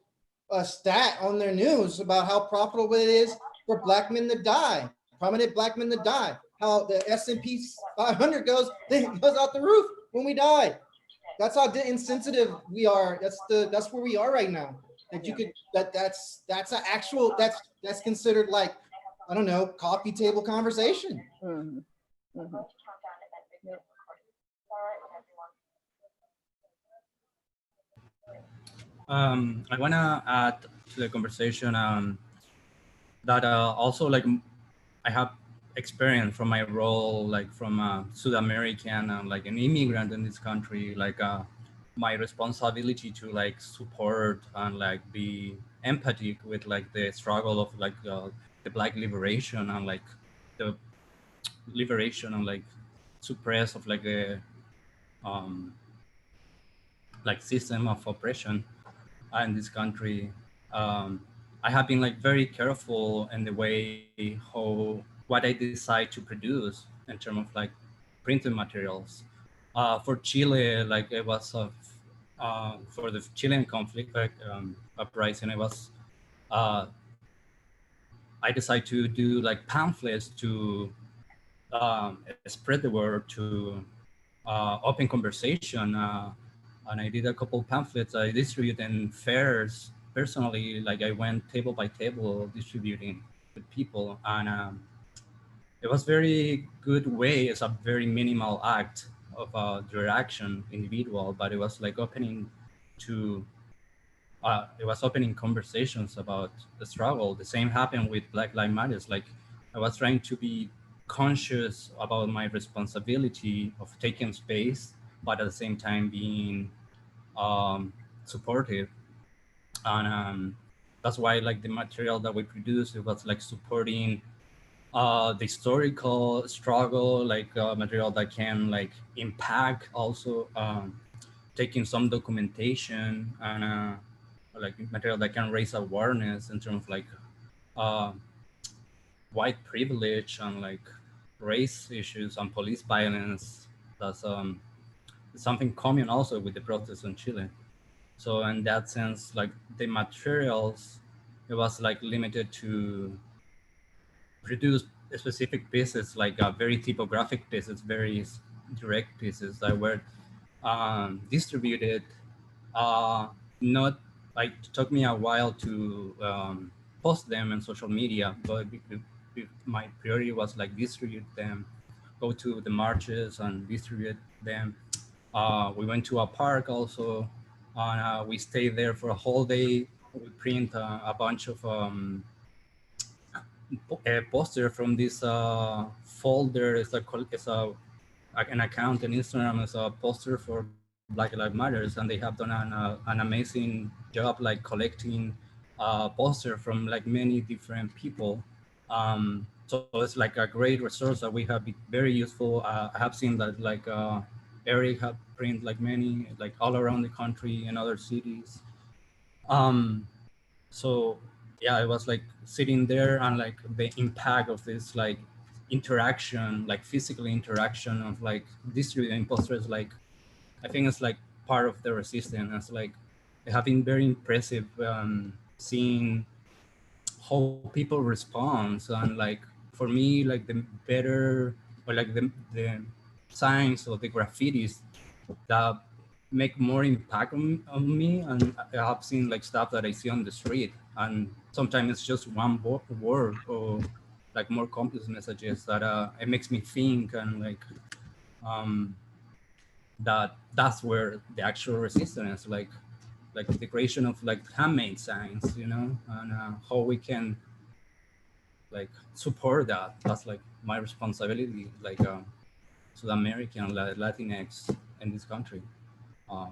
a stat on their news about how profitable it is for Black men to die, prominent Black men to die. How the S&P 500 goes out the roof when we die. That's how insensitive we are. That's where we are right now. that you could, that's an actual, that's considered like, I don't know, coffee table conversation. Mhm. Mhm. I want to add to the conversation that also like I have experience from my role, like from a South American and like an immigrant in this country, like my responsibility to like support and like be empathic with like the struggle of like the Black liberation and like the liberation and like suppress of like the like system of oppression in this country. I have been like very careful in the way what I decide to produce in terms of like printed materials. For Chile, like it was for the Chilean conflict uprising, it was I decided to do like pamphlets to spread the word, to open conversation. And I did a couple pamphlets I distributed in fairs personally. Like I went table by table distributing with people, and it was very good way. It's a very minimal act of direction individual, but it was like opening to it was opening conversations about the struggle. The same happened with Black Lives Matter. Like I was trying to be conscious about my responsibility of taking space, but at the same time being supportive. And that's why like the material that we produced, it was like supporting the historical struggle, like material that can like impact also taking some documentation and like material that can raise awareness in terms of like uh, white privilege and like race issues and police violence. That's something common also with the protests in Chile. So in that sense, like the materials, it was like limited to produce specific pieces, like very typographic pieces, very direct pieces that were distributed. Not like it took me a while to post them on social media, but my priority was like distribute them, go to the marches and distribute them. We went to a park also, and we stayed there for a whole day. We print a bunch of a poster from this folder. It's an account on Instagram. It's a poster for Black Lives Matters, and they have done an amazing job like collecting poster from like many different people. So it's like a great resource that we have been very useful. I have seen that like Eric have print like many like all around the country and other cities. So yeah, I was like sitting there and like the impact of this like interaction, like physical interaction of like distributing posters, like I think it's like part of the resistance. It's like it have been very impressive seeing how people respond. And like for me, like the better or like the signs or the graffitis that make more impact on me, and I have seen like stuff that I see on the street, and sometimes it's just one word or like more complex messages that it makes me think, and like that's where the actual resistance, like the creation of like handmade signs, you know, and how we can like support that. That's like my responsibility, like South American Latinx in this country. Yeah.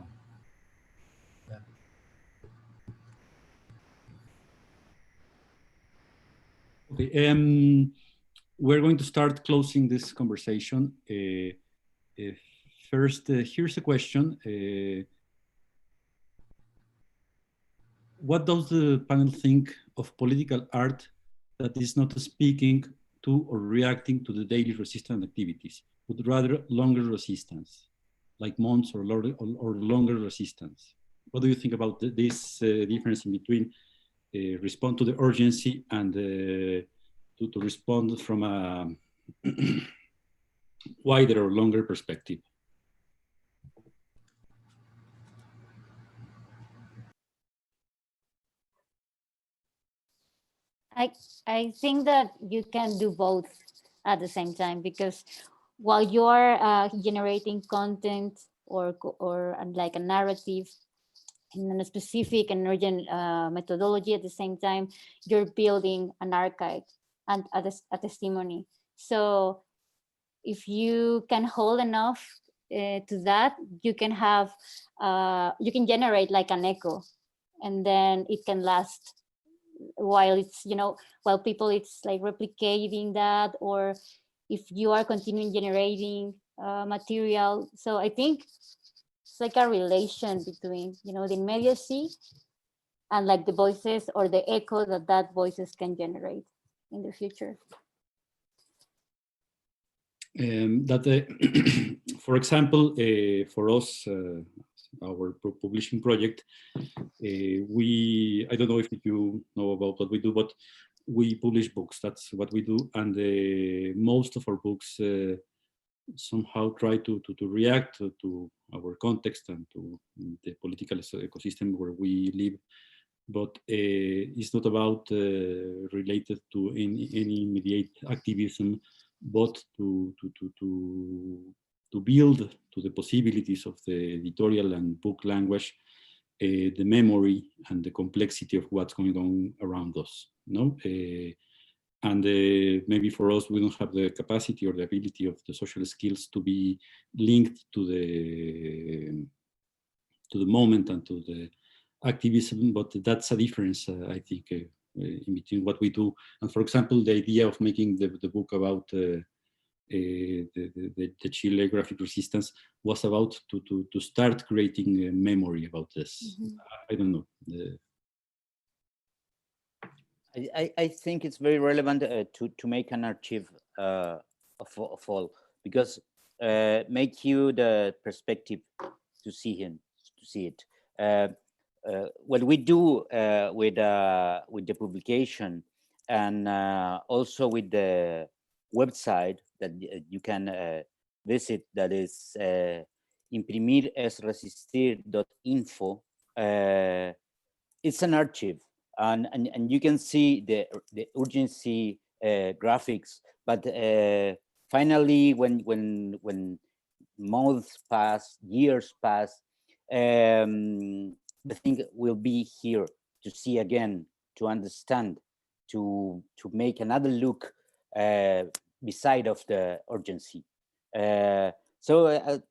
Okay, we're going to start closing this conversation. First, here's a question. What does the panel think of political art that is not speaking to or reacting to the daily resistance activities, but rather longer resistance, like months or longer resistance? What do you think about this difference in between respond to the urgency and to respond from a wider or longer perspective? I think that you can do both at the same time, because while you're generating content or like a narrative in a specific and urgent methodology, at the same time you're building an archive and a testimony. So if you can hold enough to that, you can have you can generate like an echo, and then it can last while it's, you know, while people it's like replicating that, or if you are continuing generating material. So I think it's like a relation between, you know, the immediacy and like the voices or the echo that voices can generate in the future. For example, for us, our publishing project, I don't know if you know about what we do, but we publish books. That's what we do. And most of our books somehow try to react to our context and to the political ecosystem where we live. But it's not about related to any immediate activism, but to build to the possibilities of the editorial and book language, the memory and the complexity of what's going on around us. No, and maybe for us, we don't have the capacity or the ability of the social skills to be linked to the moment and to the activism, but that's a difference, I think, in between what we do. And for example, the idea of making the book about the Chile graphic resistance was about to start creating a memory about this. Mm-hmm. I don't know. I think it's very relevant to make an archive of all, because make you the perspective to see it. What we do with the publication and also with the website that you can visit, that is imprimirresistir.info. It's an archive, and you can see the urgency graphics, but finally when months pass, years pass, the thing will be here to see again, to understand, to make another look beside of the urgency. So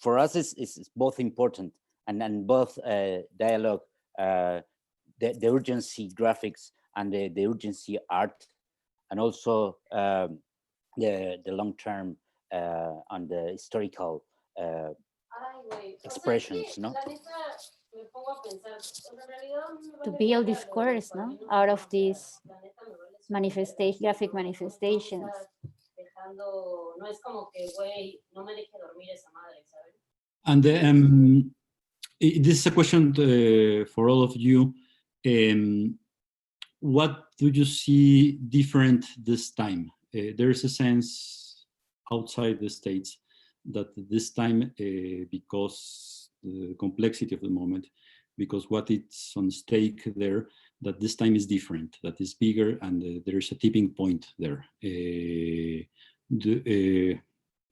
for us, it's both important and both dialogue, the urgency graphics and the urgency art, and also the long-term and the historical expressions, no? To build discourse, no, out of these graphic manifestations. And this is a question for all of you. What do you see different this time? There is a sense outside the States that this time, because the complexity of the moment, because what it's on stake there, that this time is different, that is bigger, and there is a tipping point there.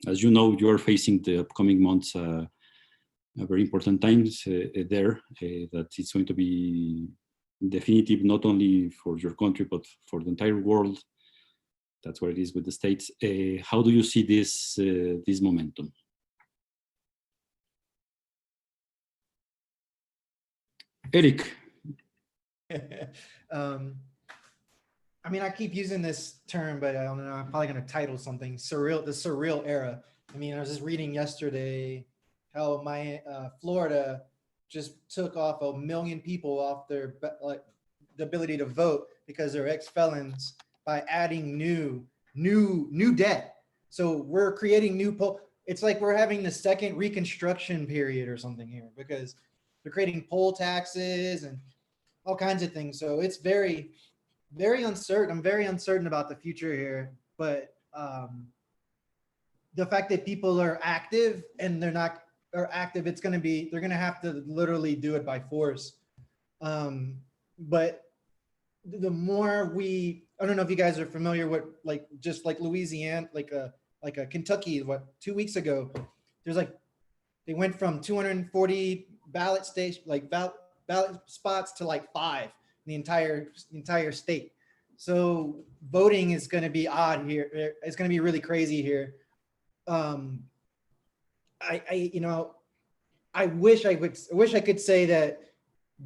As you know, you are facing the upcoming months, very important times there, that it's going to be definitive, not only for your country, but for the entire world. That's where it is with the States. How do you see this, this momentum? Eric. I mean, I keep using this term, but I don't know, I'm probably going to title something surreal, the surreal era. I mean, I was just reading yesterday how Florida just took off 1 million people off their the ability to vote because they're ex-felons by adding new debt. So we're creating it's like we're having the second Reconstruction period or something here, because they're creating poll taxes and all kinds of things. So it's very, very uncertain. I'm very uncertain about the future here, but the fact that people are active and they're not active, they're going to have to literally do it by force. But the more we, I don't know if you guys are familiar with like, just like Louisiana, like a Kentucky, what, 2 weeks ago, there's like, they went from 240 ballot station, like ballot spots to like 5 in the entire state. So voting is going to be odd here. It's going to be really crazy here. You know, I wish I could say that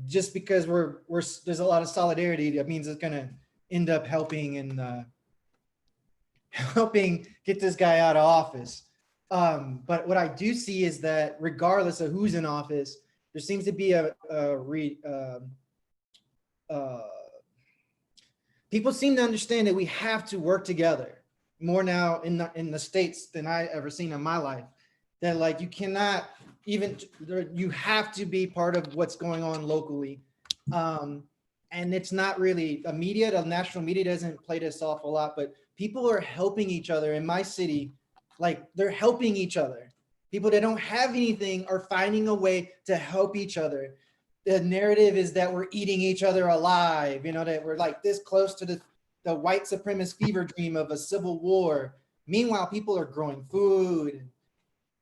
just because there's a lot of solidarity, that means it's going to end up helping and helping get this guy out of office. But what I do see is that regardless of who's in office, there seems to be people seem to understand that we have to work together more now in the States than I ever seen in my life. That like, you cannot even, you have to be part of what's going on locally. And it's not really the media, the national media doesn't play this off a lot, but people are helping each other in my city. Like, they're helping each other. People that don't have anything are finding a way to help each other. The narrative is that we're eating each other alive, you know, that we're like this close to the white supremacist fever dream of a civil war. Meanwhile, people are growing food, and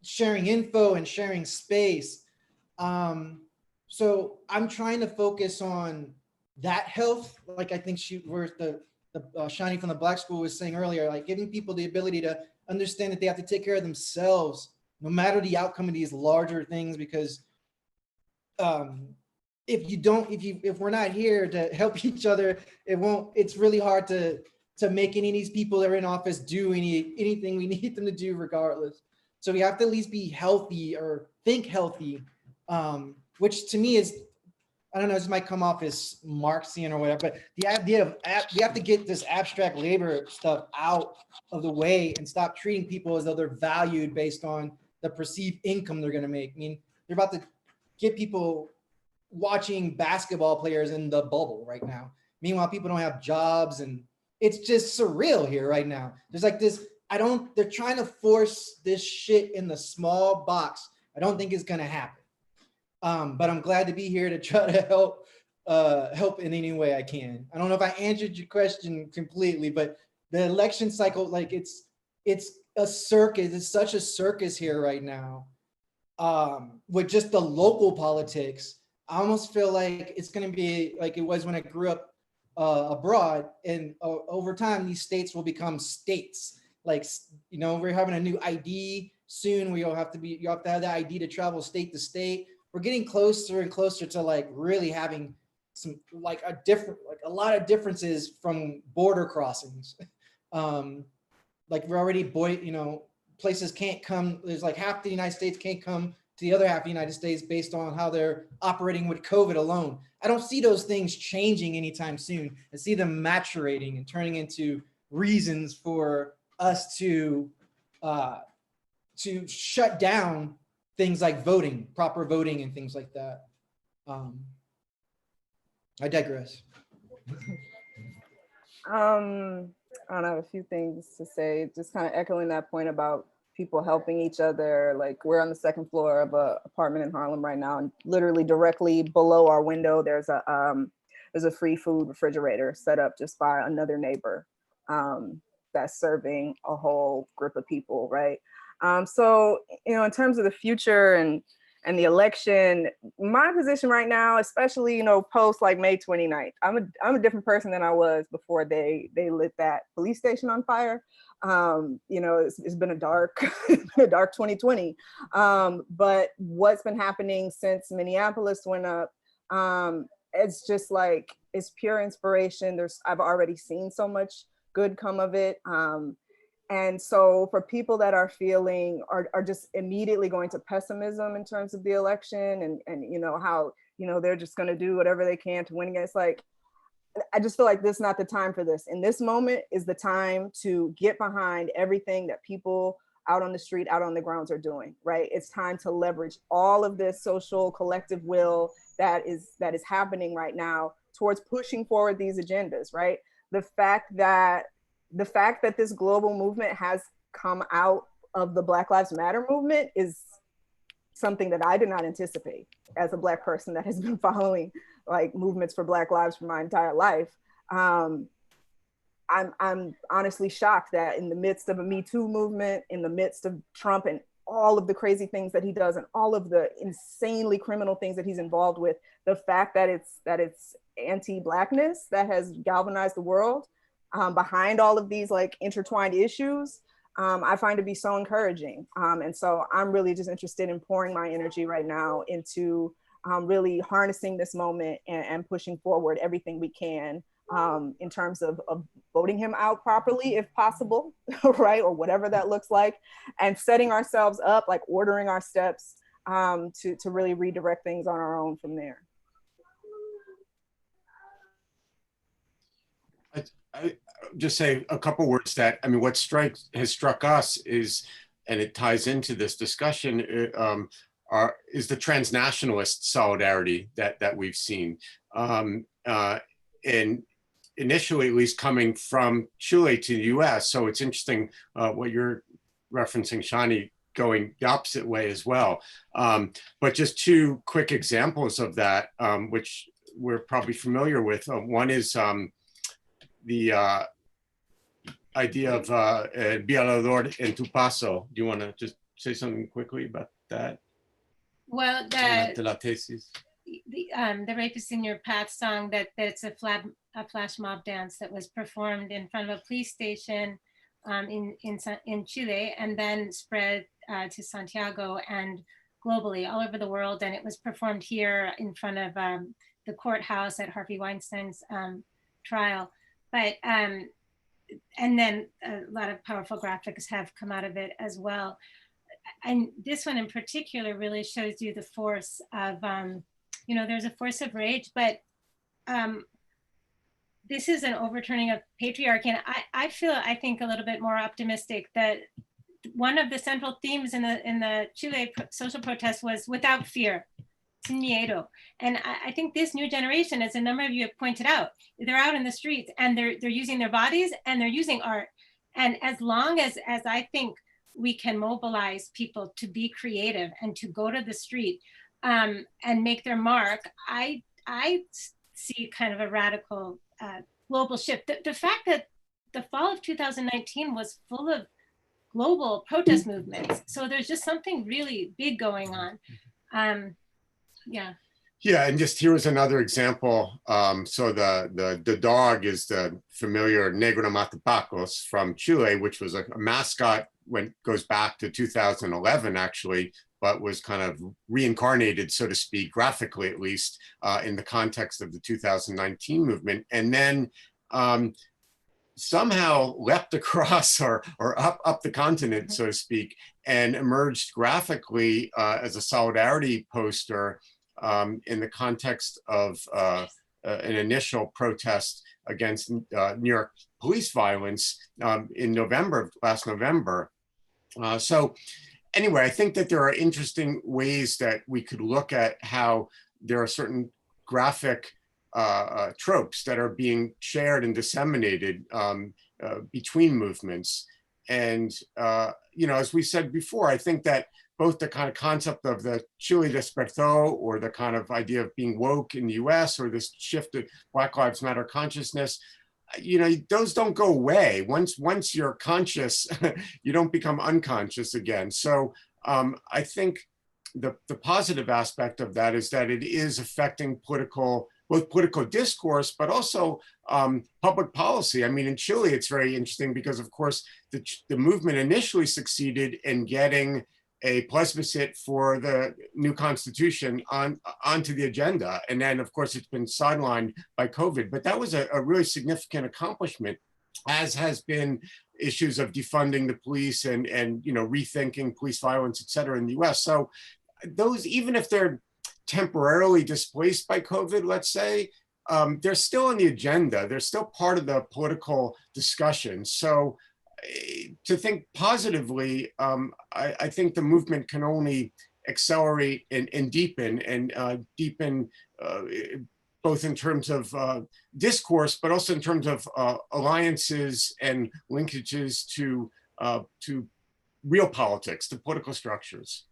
sharing info and sharing space. So I'm trying to focus on that health. Like I think Shani from the Black School was saying earlier, like giving people the ability to understand that they have to take care of themselves, no matter the outcome of these larger things, because if we're not here to help each other, it's really hard to make any of these people that are in office do anything we need them to do regardless. So we have to at least be healthy or think healthy, which to me is, I don't know, this might come off as Marxian or whatever, but the idea of we have to get this abstract labor stuff out of the way and stop treating people as though they're valued based on the perceived income they're going to make. I mean, they're about to get people watching basketball players in the bubble right now. Meanwhile, people don't have jobs, and it's just surreal here right now. There's like this, they're trying to force this shit in the small box. I don't think it's going to happen. But I'm glad to be here to try to help in any way I can. I don't know if I answered your question completely, but the election cycle, like it's a circus. It's such a circus here right now. With just the local politics, I almost feel like it's going to be like it was when I grew up abroad, and over time, these states will become states. Like, you know, we're having a new ID soon. You have to have the ID to travel state to state. We're getting closer and closer to like really having some like a lot of differences from border crossings. Like we're already places can't come. There's like half the United States can't come to the other half of the United States based on how they're operating with COVID alone. I don't see those things changing anytime soon. I see them maturating and turning into reasons for us to shut down things like voting, proper voting and things like that. I digress. I don't have a few things to say, just kind of echoing that point about people helping each other. Like we're on the second floor of an apartment in Harlem right now, and literally directly below our window, there's a free food refrigerator set up just by another neighbor that's serving a whole group of people, right? So, you know, in terms of the future and the election, my position right now, especially, you know, post like May 29th, I'm a different person than I was before they lit that police station on fire. You know, it's been a dark 2020. But what's been happening since Minneapolis went up, it's just like, it's pure inspiration. I've already seen so much good come of it. And so for people that are feeling, are just immediately going to pessimism in terms of the election and you know, how, you know, they're just going to do whatever they can to win against, like, I just feel like this is not the time for this. And this moment is the time to get behind everything that people out on the street, out on the grounds are doing, right? It's time to leverage all of this social collective will that is happening right now towards pushing forward these agendas, right? The fact that this global movement has come out of the Black Lives Matter movement is something that I did not anticipate as a Black person that has been following like movements for Black lives for my entire life. I'm honestly shocked that in the midst of a Me Too movement, in the midst of Trump and all of the crazy things that he does and all of the insanely criminal things that he's involved with, the fact that it's anti-Blackness that has galvanized the world behind all of these like intertwined issues, I find to be so encouraging. And so I'm really just interested in pouring my energy right now into really harnessing this moment and pushing forward everything we can in terms of voting him out properly, if possible, right? Or whatever that looks like, and setting ourselves up, like ordering our steps to really redirect things on our own from there. I just say a couple words that, I mean, what has struck us is, and it ties into this discussion, is the transnationalist solidarity that we've seen. And initially, at least coming from Chile to the US. So it's interesting what you're referencing, Shani, going the opposite way as well. But just two quick examples of that, which we're probably familiar with. One is the idea of violador en tu paso. Do you want to just say something quickly about that? Well, De la tesis. The Rapist in Your Path song, that's a flash mob dance that was performed in front of a police station in Chile, and then spread to Santiago and globally all over the world. And it was performed here in front of the courthouse at Harvey Weinstein's trial. But and then a lot of powerful graphics have come out of it as well. And this one in particular really shows you the force of, there's a force of rage, but this is an overturning of patriarchy. And I think a little bit more optimistic that one of the central themes in the Chile social protest was without fear, sin miedo. And I think this new generation, as a number of you have pointed out, they're out in the streets and they're using their bodies and they're using art. And as long as I think we can mobilize people to be creative and to go to the street and make their mark, I see kind of a radical global shift. The fact that the fall of 2019 was full of global protest movements. So there's just something really big going on. Yeah, and just here was another example. So the dog is the familiar Negro Matapacos from Chile, which was a mascot goes back to 2011 actually, but was kind of reincarnated, so to speak, graphically at least, in the context of the 2019 movement. And then somehow leapt across or up the continent, so to speak, and emerged graphically as a solidarity poster in the context of an initial protest against New York police violence in last November. So anyway, I think that there are interesting ways that we could look at how there are certain graphic tropes that are being shared and disseminated between movements. And, as we said before, I think that both the kind of concept of the Chile despertó, or the kind of idea of being woke in the US, or this shift to Black Lives Matter consciousness, those don't go away. Once you're conscious, you don't become unconscious again. So I think the positive aspect of that is that it is affecting both political discourse, but also public policy. I mean, in Chile, it's very interesting because, of course, the movement initially succeeded in getting a plebiscite for the new constitution onto the agenda. And then, of course, it's been sidelined by COVID, but that was a really significant accomplishment, as has been issues of defunding the police and rethinking police violence, et cetera, in the US. So those, even if they're temporarily displaced by COVID, let's say, they're still on the agenda. They're still part of the political discussion. So to think positively, I think the movement can only accelerate and deepen, both in terms of discourse, but also in terms of alliances and linkages to real politics, to political structures.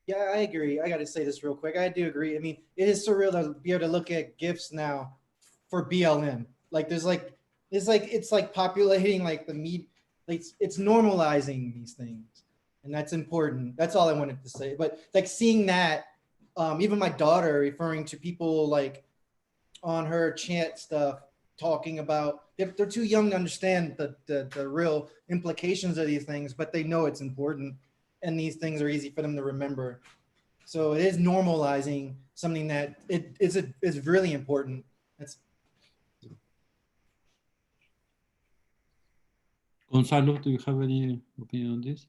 Yeah, I agree. I got to say this real quick. I do agree. I mean, it is surreal to be able to look at GIFs now for BLM. Like it's like populating like the meat, like it's normalizing these things. And that's important. That's all I wanted to say. But like seeing that, even my daughter referring to people like on her chant stuff, talking about, they're too young to understand the real implications of these things, but they know it's important. And these things are easy for them to remember. So it is normalizing something that is really important. That's Gonzalo, do you have any opinion on this?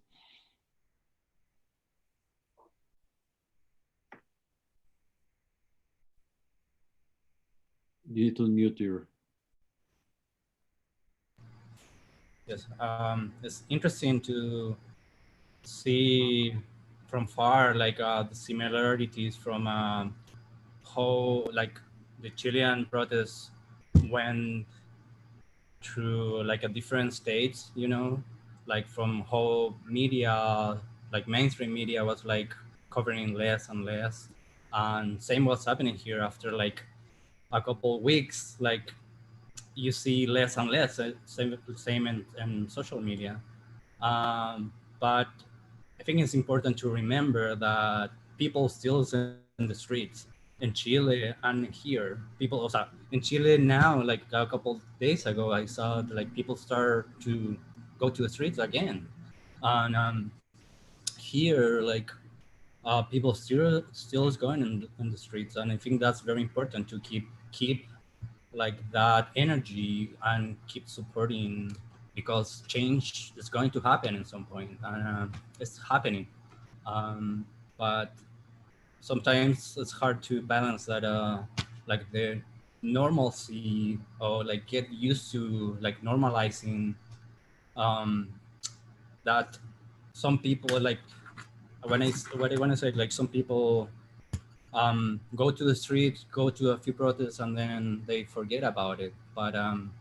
You need to unmute your. Yes, it's interesting to see from far like the similarities from how like the Chilean protests went through like a different states, you know, like from how media, like mainstream media was like covering less and less, and same what's happening here after like a couple weeks, like you see less and less, same in social media. But I think it's important to remember that people still is in the streets in Chile and here. People also in Chile now, like a couple days ago, I saw like people start to go to the streets again. And here, like people still is going in the streets. And I think that's very important to keep like that energy and keep supporting, because change is going to happen at some point, and it's happening. But sometimes it's hard to balance that, like the normalcy, or like get used to like normalizing that some people like when I say like some people go to the street, go to a few protests, and then they forget about it. But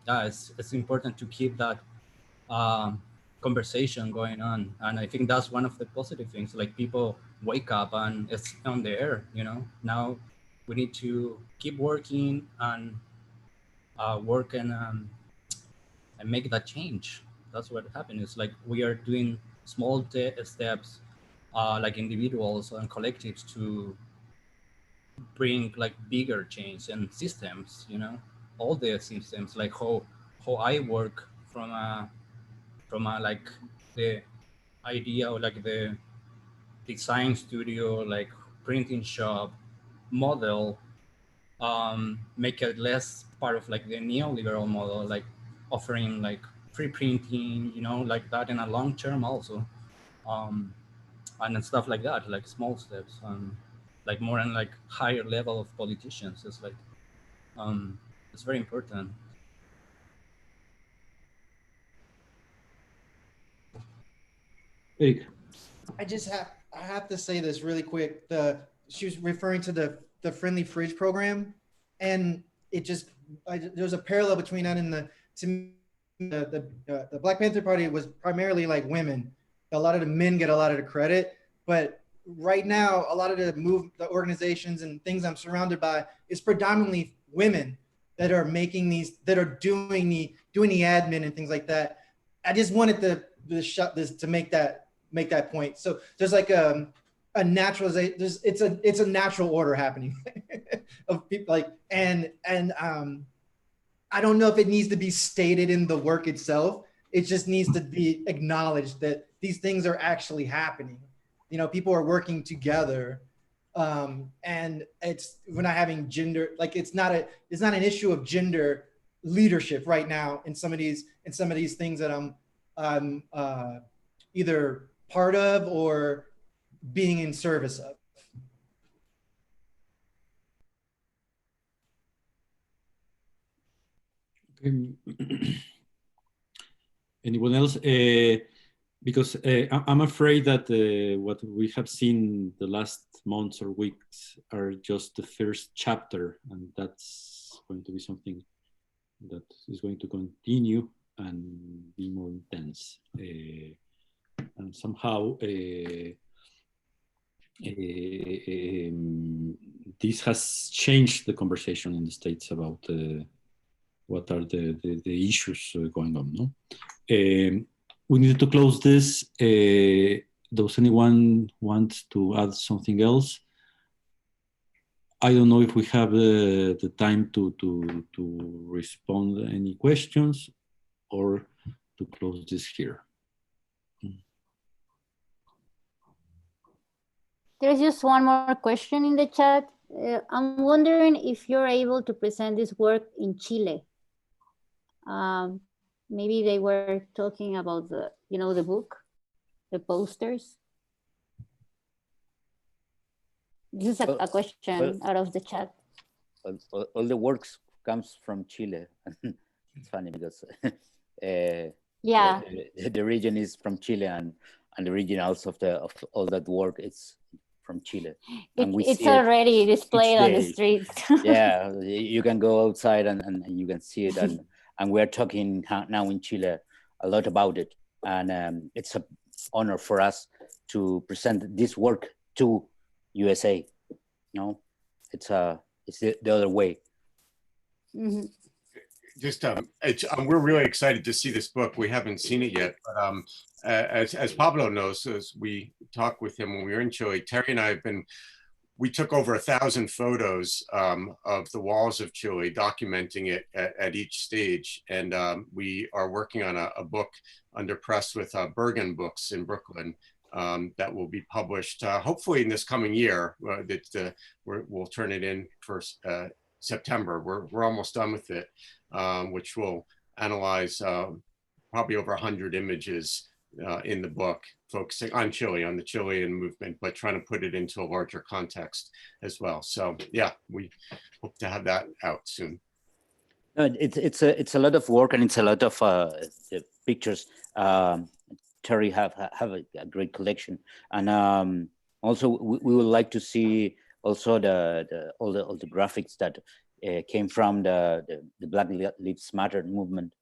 yeah, it's important to keep that conversation going on. And I think that's one of the positive things, like people wake up and it's on the air, you know. Now we need to keep working and and make that change. That's what happened. It's like we are doing small steps, like individuals and collectives, to bring like bigger change and systems, you know, all the systems, like how I work from a like the idea, or like the design studio, like printing shop model, make it less part of like the neoliberal model, like offering like free printing, you know, like that in a long term also, and stuff like that, like small steps, like more and like higher level of politicians. It's like it's very important. Eric. I have to say this really quick. She was referring to the Friendly Fridge program, and there's a parallel between that and the Black Panther Party was primarily like women. A lot of the men get a lot of the credit, but right now a lot of the organizations and things I'm surrounded by is predominantly women that are making these, that are doing the admin and things like that. I just wanted to make that point. So there's like a naturalization. It's a natural order happening of people, like, and I don't know if it needs to be stated in the work itself. It just needs to be acknowledged that these things are actually happening. You know, people are working together, and we're not having gender, like it's not an issue of gender leadership right now in some of these things that I'm either part of or being in service of. Okay. Anyone else? Because I'm afraid that what we have seen the last months or weeks are just the first chapter, and that's going to be something that is going to continue and be more intense. And somehow this has changed the conversation in the States about what are the issues going on. No, we need to close this. Does anyone want to add something else? I don't know if we have the time to respond to any questions or to close this here. There's just one more question in the chat. I'm wondering if you're able to present this work in Chile. Maybe they were talking about the, the book, the posters. This is a question out of the chat. All the works comes from Chile. It's funny because yeah, the region is from Chile, and the originals of all that work is from Chile. And it's already displayed on the streets. Yeah, you can go outside and you can see it. And we're talking now in Chile a lot about it. And it's an honor for us to present this work to USA. No, it's the other way. Mm-hmm. Just we're really excited to see this book. We haven't seen it yet, but as Pablo knows, as we talked with him when we were in Chile, Terry and I we took over 1,000 photos of the walls of Chile, documenting it at each stage. And we are working on a book under press with Bergen Books in Brooklyn that will be published hopefully in this coming year. We'll turn it in for September. We're almost done with it, which will analyze probably over 100 images in the book, focusing on Chile, on the Chilean movement, but trying to put it into a larger context as well. So yeah, we hope to have that out soon. It's a lot of work, and it's a lot of pictures. Terry have a great collection, and also we would like to see also all the graphics that came from the Black Lives Matter movement.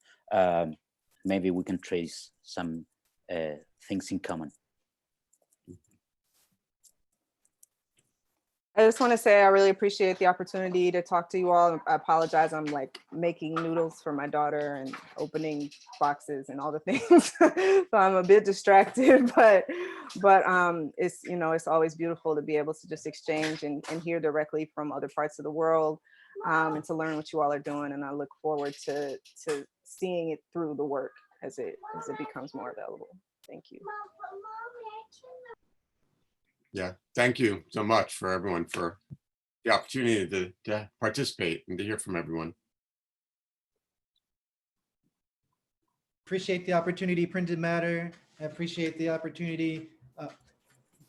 Maybe we can trace some things in common. I just want to say I really appreciate the opportunity to talk to you all. I apologize. I'm like making noodles for my daughter and opening boxes and all the things. So I'm a bit distracted, but it's, it's always beautiful to be able to just exchange and hear directly from other parts of the world, and to learn what you all are doing. And I look forward to seeing it through the work as it becomes more available. Thank you. Yeah, thank you so much for everyone for the opportunity to participate and to hear from everyone. Appreciate the opportunity, Printed Matter. I appreciate the opportunity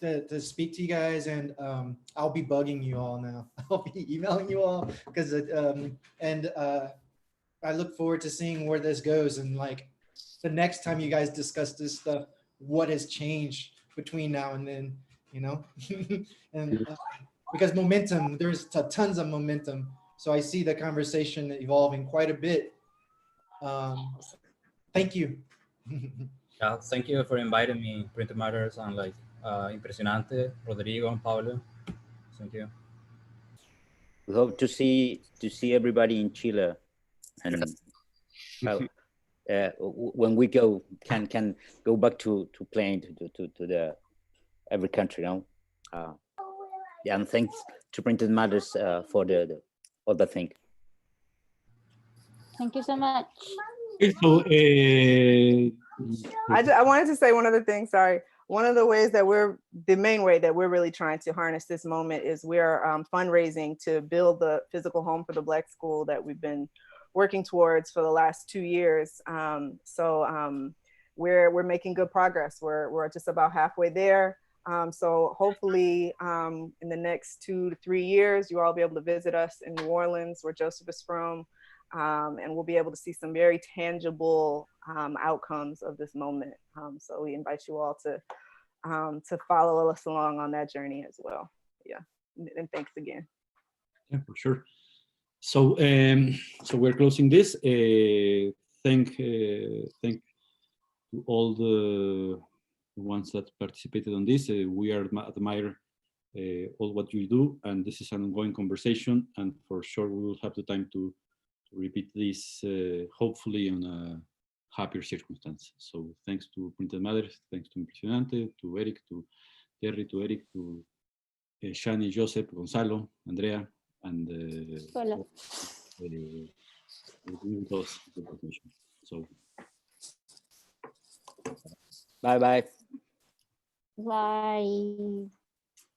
to speak to you guys, and I'll be bugging you all now. I'll be emailing you all because I look forward to seeing where this goes, and like the next time you guys discuss this stuff, what has changed between now and then. And because momentum, there's tons of momentum. So I see the conversation evolving quite a bit. Thank you. Yeah, thank you for inviting me, Printed Matters, and like Impresionante, Rodrigo, and Pablo. Thank you. We hope to see everybody in Chile, and when we can go back to playing to the every country, yeah, and thanks to Printed Matters for the other thing. Thank you so much. So, I wanted to say one other thing, sorry. One of the ways that the main way that we're really trying to harness this moment is we're fundraising to build the physical home for the Black school that we've been working towards for the last 2 years. We're making good progress. We're just about halfway there. So hopefully in the next 2 to 3 years, you all be able to visit us in New Orleans, where Joseph is from, and we'll be able to see some very tangible outcomes of this moment. So we invite you all to follow us along on that journey as well. Yeah, and thanks again. Yeah, for sure. So we're closing this. Thank to all the ones that participated on this. We admire all what you do, and this is an ongoing conversation, and for sure we will have the time to repeat this hopefully on a happier circumstance. So thanks to Printed Matter, thanks to Impresionante, to Eric, to Terry, to Eric, to Shani, Joseph, Gonzalo, Andrea, and Hola. So Bye bye. Bye.